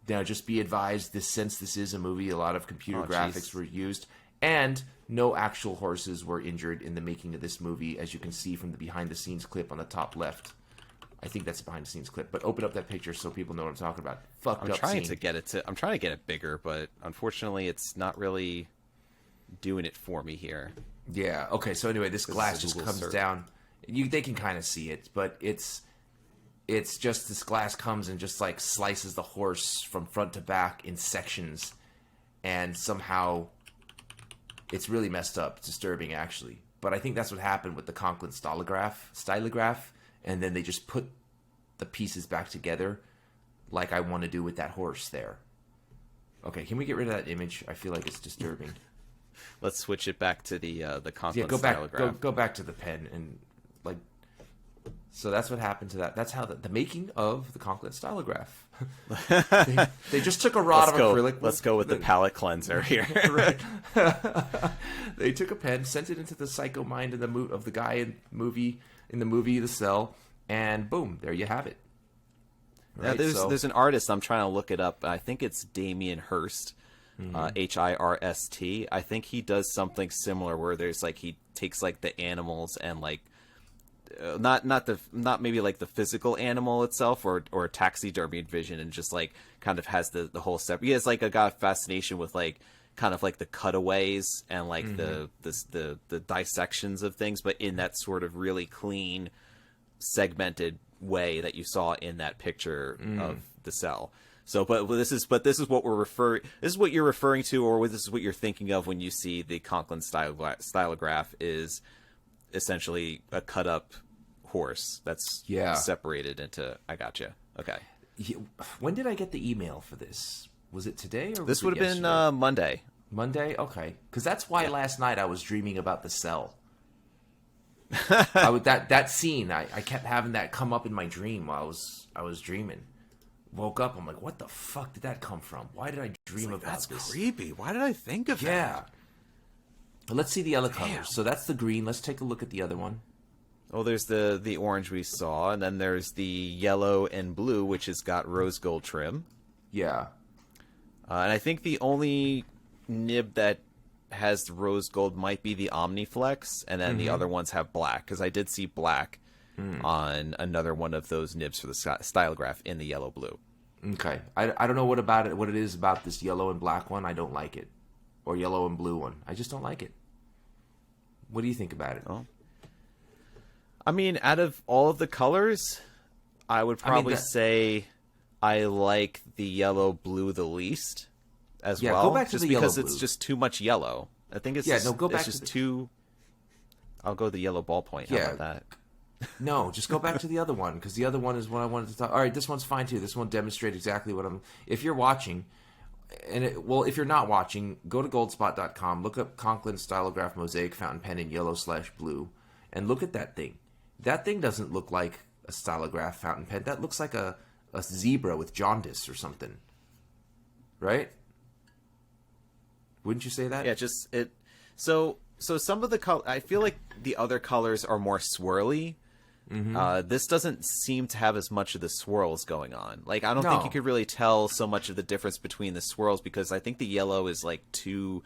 Speaker 1: Now, just be advised, since this is a movie, a lot of computer graphics were used. And no actual horses were injured in the making of this movie, as you can see from the behind-the-scenes clip on the top left. I think that's a behind-the-scenes clip. But open up that picture so people know what I'm talking about.
Speaker 2: I'm trying to get it bigger, but unfortunately it's not really doing it for me here.
Speaker 1: Yeah, okay, so anyway, this glass just comes down. They can kind of see it, but it's just this glass comes and just like slices the horse from front to back in sections, and somehow it's really messed up. It's disturbing, actually. But I think that's what happened with the Conklin Stylograph, and then they just put the pieces back together like I want to do with that horse there. Okay, can we get rid of that image? I feel like it's disturbing.
Speaker 2: Let's switch it back to the Conklin
Speaker 1: Stylograph. Go back to the pen and like. So that's what happened to that. That's how the making of the Conklin Stylograph. they just took a rod of acrylic.
Speaker 2: Let's go with the palette cleanser here.
Speaker 1: Right. They took a pen, sent it into the psycho mind of the guy in the movie The Cell, and boom, there you have it.
Speaker 2: Right? Now there's an artist. I'm trying to look it up. I think it's Damien Hirst. Hirst. I think he does something similar where there's like he takes like the animals and like not maybe like the physical animal itself or taxidermied vision and just like kind of has the whole step. He has like a fascination with like kind of like the cutaways and like the dissections of things, but in that sort of really clean segmented way that you saw in that picture of The Cell. So, this is what this is what you're referring to, or this is what you're thinking of when you see the Conklin Stylograph is essentially a cut up horse that's separated into. I gotcha. Okay.
Speaker 1: When did I get the email for this? Was it today or
Speaker 2: this would have been Monday?
Speaker 1: Monday, okay. Because that's why last night I was dreaming about The Cell. that scene, I kept having that come up in my dream while I was dreaming. Woke up, I'm like, what the fuck did that come from? Why did I dream about this?
Speaker 2: That's creepy. Why did I think of that?
Speaker 1: Yeah. Let's see the other colors. So that's the green. Let's take a look at the other one.
Speaker 2: Oh, there's the orange we saw, and then there's the yellow and blue, which has got rose gold trim.
Speaker 1: Yeah.
Speaker 2: And I think the only nib that has rose gold might be the Omniflex, and then the other ones have black, because I did see black on another one of those nibs for the Stylograph in the yellow blue.
Speaker 1: Okay. I don't know what it is about this yellow and black one. I don't like it. Or yellow and blue one. I just don't like it. What do you think about it?
Speaker 2: Oh. I mean, out of all of the colors, I would probably say I like the yellow blue the least as well.
Speaker 1: Go back to
Speaker 2: just
Speaker 1: the yellow
Speaker 2: because
Speaker 1: blue.
Speaker 2: It's just too much yellow. I think it's too. I'll go the yellow ballpoint. How about that?
Speaker 1: No, just go back to the other one, because the other one is what I wanted to talk. All right, this one's fine too. This one demonstrates exactly what I'm. If you're watching, if you're not watching, go to goldspot.com, look up Conklin Stylograph Mosaic fountain pen in yellow/blue, and look at that thing. That thing doesn't look like a Stylograph fountain pen. That looks like a zebra with jaundice or something, right? Wouldn't you say that?
Speaker 2: Yeah, just it. So some of the color, I feel like the other colors are more swirly. This doesn't seem to have as much of the swirls going on. Like, I don't think you could really tell so much of the difference between the swirls because I think the yellow is like too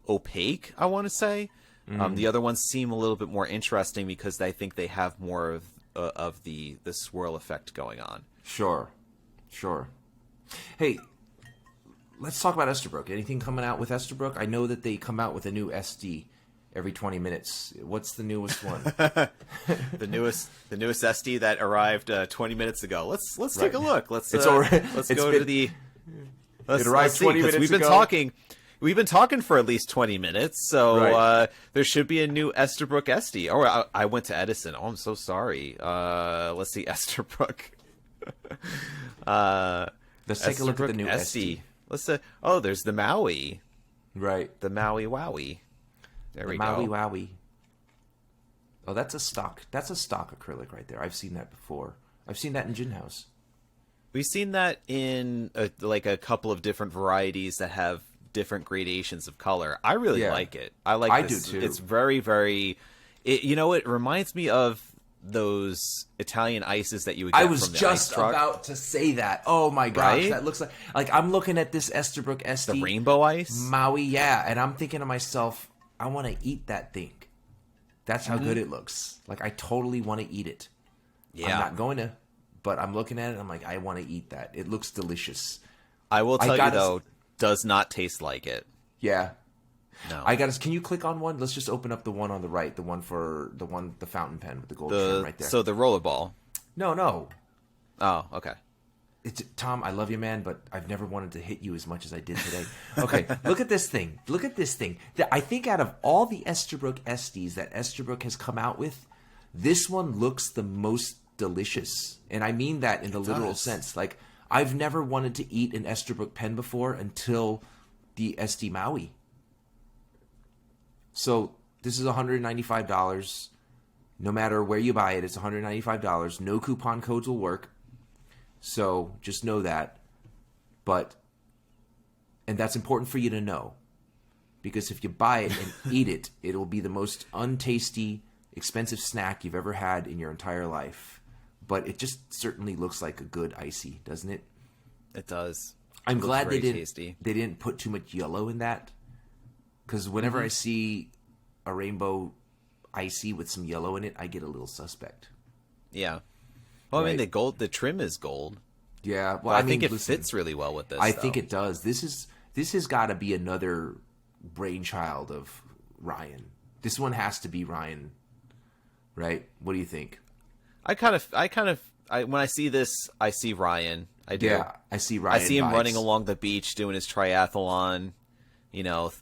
Speaker 2: opaque, I want to say. The other ones seem a little bit more interesting because I think they have more of the swirl effect going on.
Speaker 1: Sure. Hey, let's talk about Esterbrook. Anything coming out with Esterbrook? I know that they come out with a new SD every 20 minutes. What's the newest one?
Speaker 2: the newest SD that arrived 20 minutes ago. Let's take a look. Let's
Speaker 1: It arrived 20 minutes ago.
Speaker 2: We've been talking for at least 20 minutes, so there should be a new Esterbrook SD. Oh, I went to Edison. Oh, I'm so sorry. Let's see, Esterbrook.
Speaker 1: Let's take a look at the new SD.
Speaker 2: Let's say, oh, there's the Maui.
Speaker 1: Right.
Speaker 2: The Maui Wowie. There we go.
Speaker 1: Maui Wowie. Oh, that's a stock acrylic right there. I've seen that before. I've seen that in Gin House.
Speaker 2: We've seen that in a couple of different varieties that have different gradations of color. I really like it. I
Speaker 1: do too.
Speaker 2: It's very, very. It reminds me of those Italian ices that you would get
Speaker 1: I was
Speaker 2: from the
Speaker 1: just
Speaker 2: ice truck.
Speaker 1: about to say that. Oh my gosh,
Speaker 2: Right?
Speaker 1: that looks like I'm looking at this Esterbrook SD
Speaker 2: The rainbow ice.
Speaker 1: Maui, yeah, and I'm thinking to myself, I want to eat that thing. That's how good it looks. Like, I totally want to eat it.
Speaker 2: Yeah.
Speaker 1: I'm not going to, but I'm looking at it. I'm like, I want to eat that. It looks delicious.
Speaker 2: I will tell you though, does not taste like it.
Speaker 1: Yeah.
Speaker 2: No.
Speaker 1: Can you click on one? Let's just open up the one on the right, the fountain pen with the gold trim right there.
Speaker 2: So the rollerball.
Speaker 1: No.
Speaker 2: Oh, okay.
Speaker 1: Tom, I love you, man, but I've never wanted to hit you as much as I did today. Okay, look at this thing. I think out of all the Esterbrook SDs that Esterbrook has come out with, this one looks the most delicious. And I mean that in the literal sense. Like, I've never wanted to eat an Esterbrook pen before until the SD Maui. So this is $195. No matter where you buy it, it's $195. No coupon codes will work. So just know that. And that's important for you to know. Because if you buy it and eat it, it will be the most untasty, expensive snack you've ever had in your entire life. But it just certainly looks like a good icy, doesn't it?
Speaker 2: It does.
Speaker 1: I'm glad they
Speaker 2: tasty.
Speaker 1: They didn't put too much yellow in that. Because whenever I see a rainbow icy with some yellow in it, I get a little suspect.
Speaker 2: Yeah. Well, I mean, the trim is gold.
Speaker 1: Yeah. Well,
Speaker 2: I think it fits really well with this.
Speaker 1: I think it does. This has got to be another brainchild of Ryan. This one has to be Ryan, right? What do you think?
Speaker 2: When I see this, I see Ryan. I do.
Speaker 1: Yeah, I see Ryan.
Speaker 2: I see him
Speaker 1: vibes.
Speaker 2: running along the beach doing his triathlon.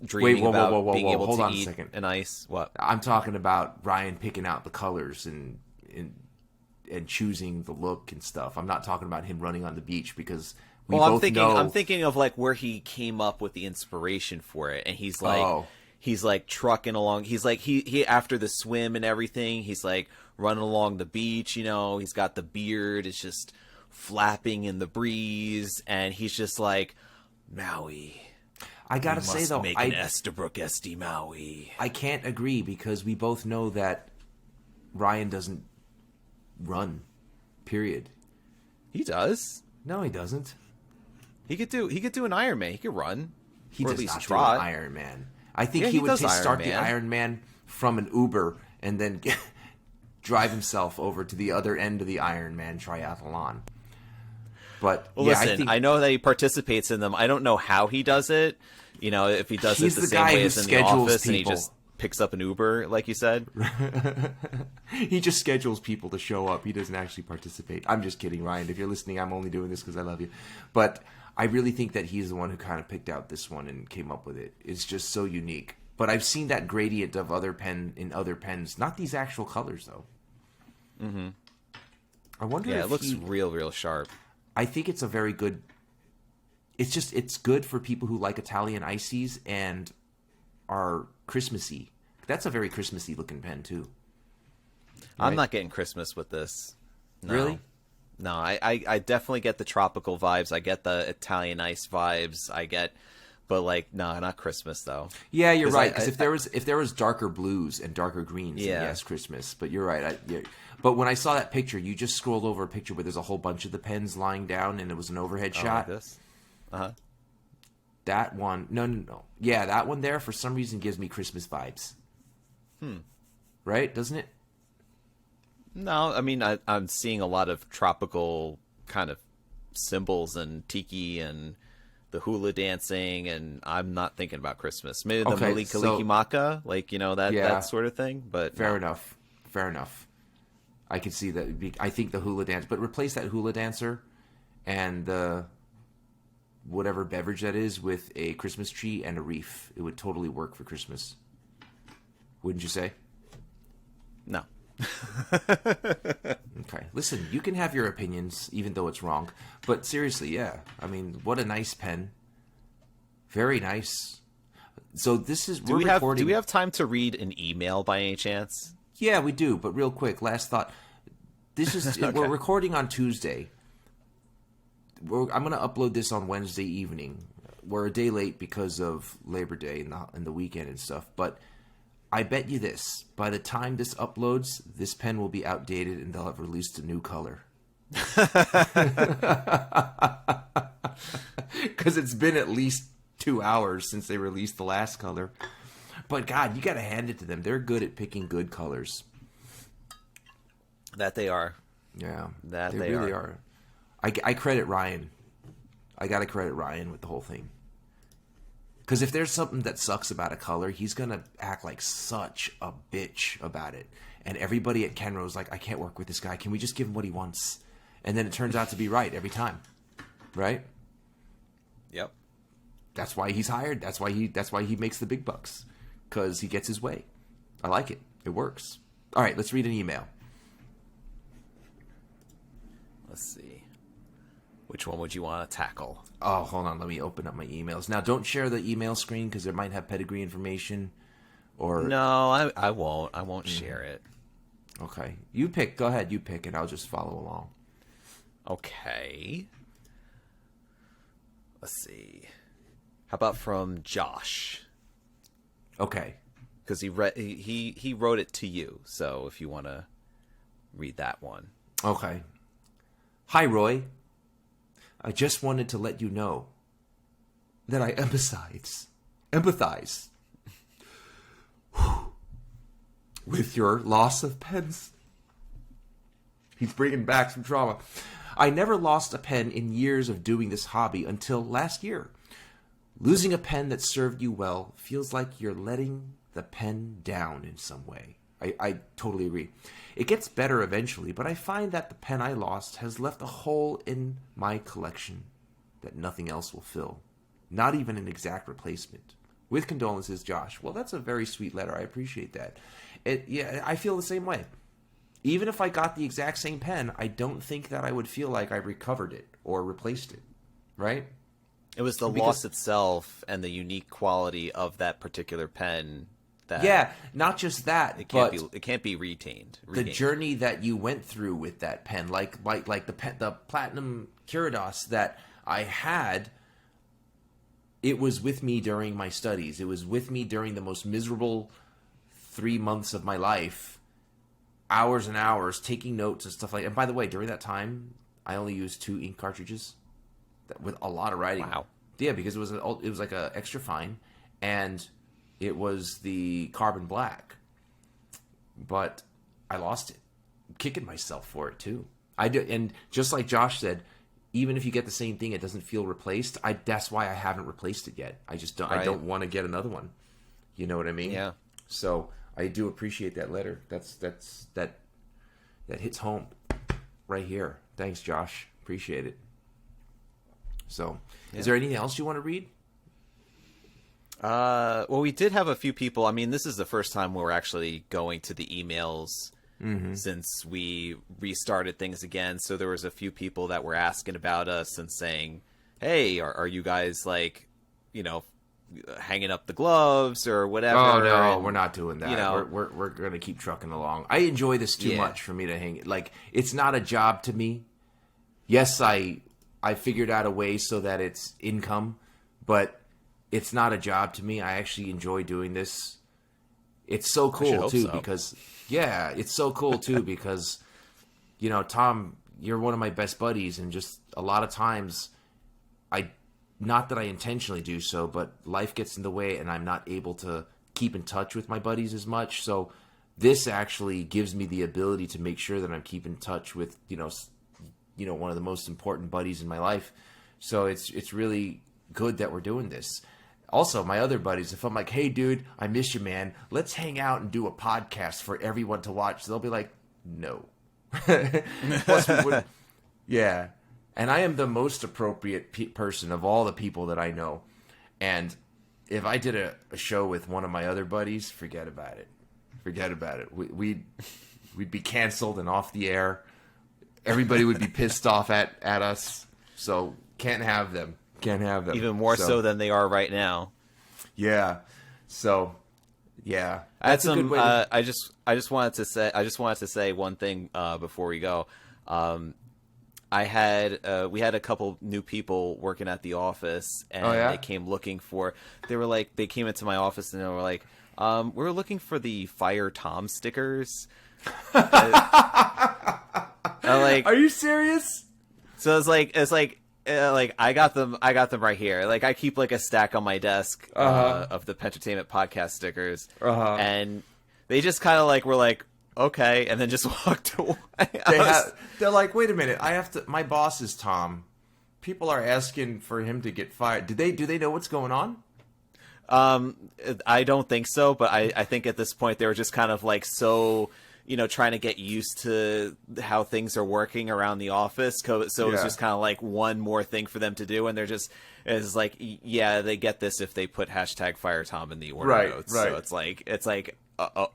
Speaker 2: Dreaming about being able
Speaker 1: Hold
Speaker 2: to
Speaker 1: on a
Speaker 2: eat
Speaker 1: second.
Speaker 2: an ice. What?
Speaker 1: I'm talking about Ryan picking out the colors and choosing the look and stuff. I'm not talking about him running on the beach because
Speaker 2: I'm thinking of like where he came up with the inspiration for it, and he's like trucking along. He's like he after the swim and everything. He's like running along the beach. He's got the beard. It's just flapping in the breeze, and he's just like Maui.
Speaker 1: I gotta say though,
Speaker 2: make an Esterbrook SD Maui.
Speaker 1: I can't agree because we both know that Ryan doesn't run. Period.
Speaker 2: He does.
Speaker 1: No, he doesn't.
Speaker 2: He could do an Ironman. He could run.
Speaker 1: He
Speaker 2: or
Speaker 1: does
Speaker 2: at least
Speaker 1: not
Speaker 2: trot.
Speaker 1: do an Ironman. I think
Speaker 2: Yeah,
Speaker 1: he
Speaker 2: he
Speaker 1: would
Speaker 2: does
Speaker 1: start
Speaker 2: Ironman.
Speaker 1: the Ironman from an Uber and then drive himself over to the other end of the Ironman triathlon. But
Speaker 2: Well,
Speaker 1: yeah,
Speaker 2: listen, I know that he participates in them. I don't know how he does it. If he does it
Speaker 1: He's
Speaker 2: the
Speaker 1: the
Speaker 2: same
Speaker 1: guy
Speaker 2: way
Speaker 1: who
Speaker 2: as in the
Speaker 1: schedules
Speaker 2: office and he
Speaker 1: people.
Speaker 2: just picks up an Uber, like you said.
Speaker 1: he just schedules people to show up. He doesn't actually participate. I'm just kidding, Ryan. If you're listening, I'm only doing this because I love you. But I really think that he's the one who kind of picked out this one and came up with it. It's just so unique. But I've seen that gradient of other pens, not these actual colors though. Mm-hmm. I wonder.
Speaker 2: Yeah,
Speaker 1: if
Speaker 2: it looks real sharp.
Speaker 1: I think it's a very good. It's good for people who like Italian ices and are Christmassy. That's a very Christmassy looking pen too.
Speaker 2: I'm
Speaker 1: Right?
Speaker 2: not getting Christmas with this. No.
Speaker 1: Really?
Speaker 2: No, I definitely get the tropical vibes. I get the Italian ice vibes. I get But like, no, not Christmas though.
Speaker 1: Yeah, you're right. Because if there was darker blues and darker greens, then
Speaker 2: Yeah.
Speaker 1: yes, Christmas. But you're right. But when I saw that picture, you just scrolled over a picture where there's a whole bunch of the pens lying down, and it was an overhead shot.
Speaker 2: Like this. Uh-huh.
Speaker 1: That one, no. Yeah, that one there for some reason gives me Christmas vibes. Right? Doesn't it?
Speaker 2: No, I mean, I'm seeing a lot of tropical kind of symbols and tiki and the hula dancing, and I'm not thinking about Christmas. Maybe the Kalikimaka, like, that sort of thing. But
Speaker 1: Fair enough. I can see that. I think the hula dance, but replace that hula dancer and the whatever beverage that is with a Christmas tree and a reef. It would totally work for Christmas. Wouldn't you say?
Speaker 2: No.
Speaker 1: Okay. Listen, you can have your opinions, even though it's wrong. But seriously, yeah. I mean, what a nice pen. Very nice. So this is...
Speaker 2: Do we have time to read an email by any chance?
Speaker 1: Yeah, we do. But real quick, last thought. This is...
Speaker 2: Okay.
Speaker 1: We're recording on Tuesday. I'm going to upload this on Wednesday evening. We're a day late because of Labor Day and the weekend and stuff. But... I bet you this, by the time this uploads, this pen will be outdated and they'll have released a new color. Because it's been at least 2 hours since they released the last color. But God, you got to hand it to them. They're good at picking good colors.
Speaker 2: That they are.
Speaker 1: Yeah.
Speaker 2: They
Speaker 1: really are. I credit Ryan. I got to credit Ryan with the whole thing. Because if there's something that sucks about a color, he's going to act like such a bitch about it. And everybody at Kenro's like, I can't work with this guy. Can we just give him what he wants? And then it turns out to be right every time. Right?
Speaker 2: Yep.
Speaker 1: That's why he's hired. That's why he makes the big bucks. Because he gets his way. I like it. It works. All right, let's read an email.
Speaker 2: Let's see. Which one would you want to tackle?
Speaker 1: Oh, hold on. Let me open up my emails. Now, don't share the email screen because it might have pedigree information. Or
Speaker 2: no, I won't. I won't share it.
Speaker 1: Okay. You pick. Go ahead. You pick, and I'll just follow along.
Speaker 2: Okay. Let's see. How about from Josh?
Speaker 1: Okay.
Speaker 2: Because he wrote it to you. So if you want to read that one.
Speaker 1: Okay. Hi, Roy. I just wanted to let you know that I empathize with your loss of pens. He's bringing back some trauma. I never lost a pen in years of doing this hobby until last year. Losing a pen that served you well feels like you're letting the pen down in some way. I totally agree. It gets better eventually, but I find that the pen I lost has left a hole in my collection that nothing else will fill. Not even an exact replacement. With condolences, Josh. Well, that's a very sweet letter. I appreciate that. Yeah, I feel the same way. Even if I got the exact same pen, I don't think that I would feel like I recovered it or replaced it. Right?
Speaker 2: It was the loss itself and the unique quality of that particular pen.
Speaker 1: Yeah, not just that,
Speaker 2: it can't be regained.
Speaker 1: The journey that you went through with that pen, like the Platinum Curados that I had, it was with me during my studies. It was with me during the most miserable 3 months of my life, hours and hours taking notes and stuff like that. And by the way, during that time, I only used 2 ink cartridges with a lot of writing.
Speaker 2: Wow.
Speaker 1: Yeah, because it was like a extra fine, and it was the carbon black, but I lost it. I'm kicking myself for it too. I do, and just like Josh said, even if you get the same thing, it doesn't feel replaced. That's why I haven't replaced it yet. I just don't. Right. I don't want to get another one. You know what I mean?
Speaker 2: Yeah.
Speaker 1: So I do appreciate that letter. That hits home right here. Thanks, Josh. Appreciate it. So, Is there anything else you want to read?
Speaker 2: Well, we did have a few people. I mean, this is the first time we're actually going to the emails since we restarted things again. So there was a few people that were asking about us and saying, hey, are you guys like, hanging up the gloves or whatever?
Speaker 1: Oh, no, we're not doing that.
Speaker 2: You know,
Speaker 1: we're going to keep trucking along. I enjoy this too much for me to hang it. Like, it's not a job to me. Yes, I figured out a way so that it's income, but it's not a job to me. I actually enjoy doing this. It's so cool too because it's so cool too because Tom, you're one of my best buddies, and just a lot of times not that I intentionally do so, but life gets in the way and I'm not able to keep in touch with my buddies as much. So this actually gives me the ability to make sure that I'm keeping in touch with, one of the most important buddies in my life. So it's really good that we're doing this. Also, my other buddies, if I'm like, hey, dude, I miss you, man. Let's hang out and do a podcast for everyone to watch. They'll be like, no. Plus, we would, yeah. And I am the most appropriate person of all the people that I know. And if I did a show with one of my other buddies, forget about it. Forget about it. We'd be canceled and off the air. Everybody would be pissed off at us. So can't have them. Can't have them.
Speaker 2: Even more so than they are right now.
Speaker 1: Yeah. So yeah.
Speaker 2: I had some. I just wanted to say one thing before we go. We had a couple new people working at the office, and they came looking for. They came into my office and they were like, "We're looking for the Fire Tom stickers."
Speaker 1: Are you serious?
Speaker 2: So it's like I got them right here. Like I keep like a stack on my desk of the Pentertainment podcast stickers, and they just kind of like were like, okay, and then just walked away.
Speaker 1: They're like, wait a minute, I have to. My boss is Tom. People are asking for him to get fired. Do they know what's going on?
Speaker 2: I don't think so, but I think at this point they were just kind of like trying to get used to how things are working around the office. So it's just kind of like one more thing for them to do, and it's like, yeah, they get this if they put #FireTom in the order notes. Right. So it's like.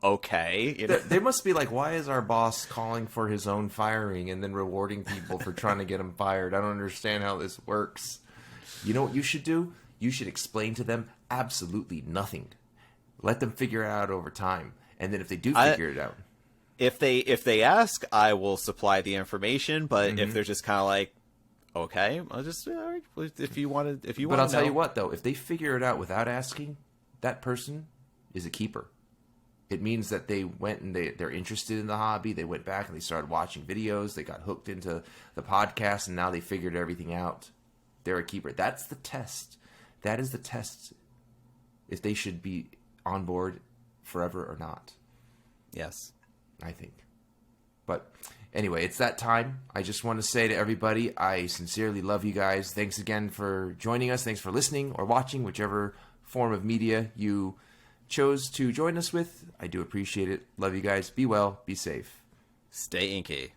Speaker 2: Okay.
Speaker 1: They must be like, why is our boss calling for his own firing and then rewarding people for trying to get him fired? I don't understand how this works. You know what you should do? You should explain to them absolutely nothing. Let them figure it out over time. And then if they do figure it out.
Speaker 2: If they ask, I will supply the information. But if they're just kind of like, okay, I'll just, if you want to.
Speaker 1: But I'll tell you what, though. If they figure it out without asking, that person is a keeper. It means that they went and they're interested in the hobby. They went back and they started watching videos. They got hooked into the podcast, and now they figured everything out. They're a keeper. That's the test. That is the test if they should be on board forever or not.
Speaker 2: Yes.
Speaker 1: I think. But anyway, it's that time. I just want to say to everybody, I sincerely love you guys. Thanks again for joining us. Thanks for listening or watching, whichever form of media you chose to join us with. I do appreciate it. Love you guys. Be well. Be safe.
Speaker 2: Stay inky.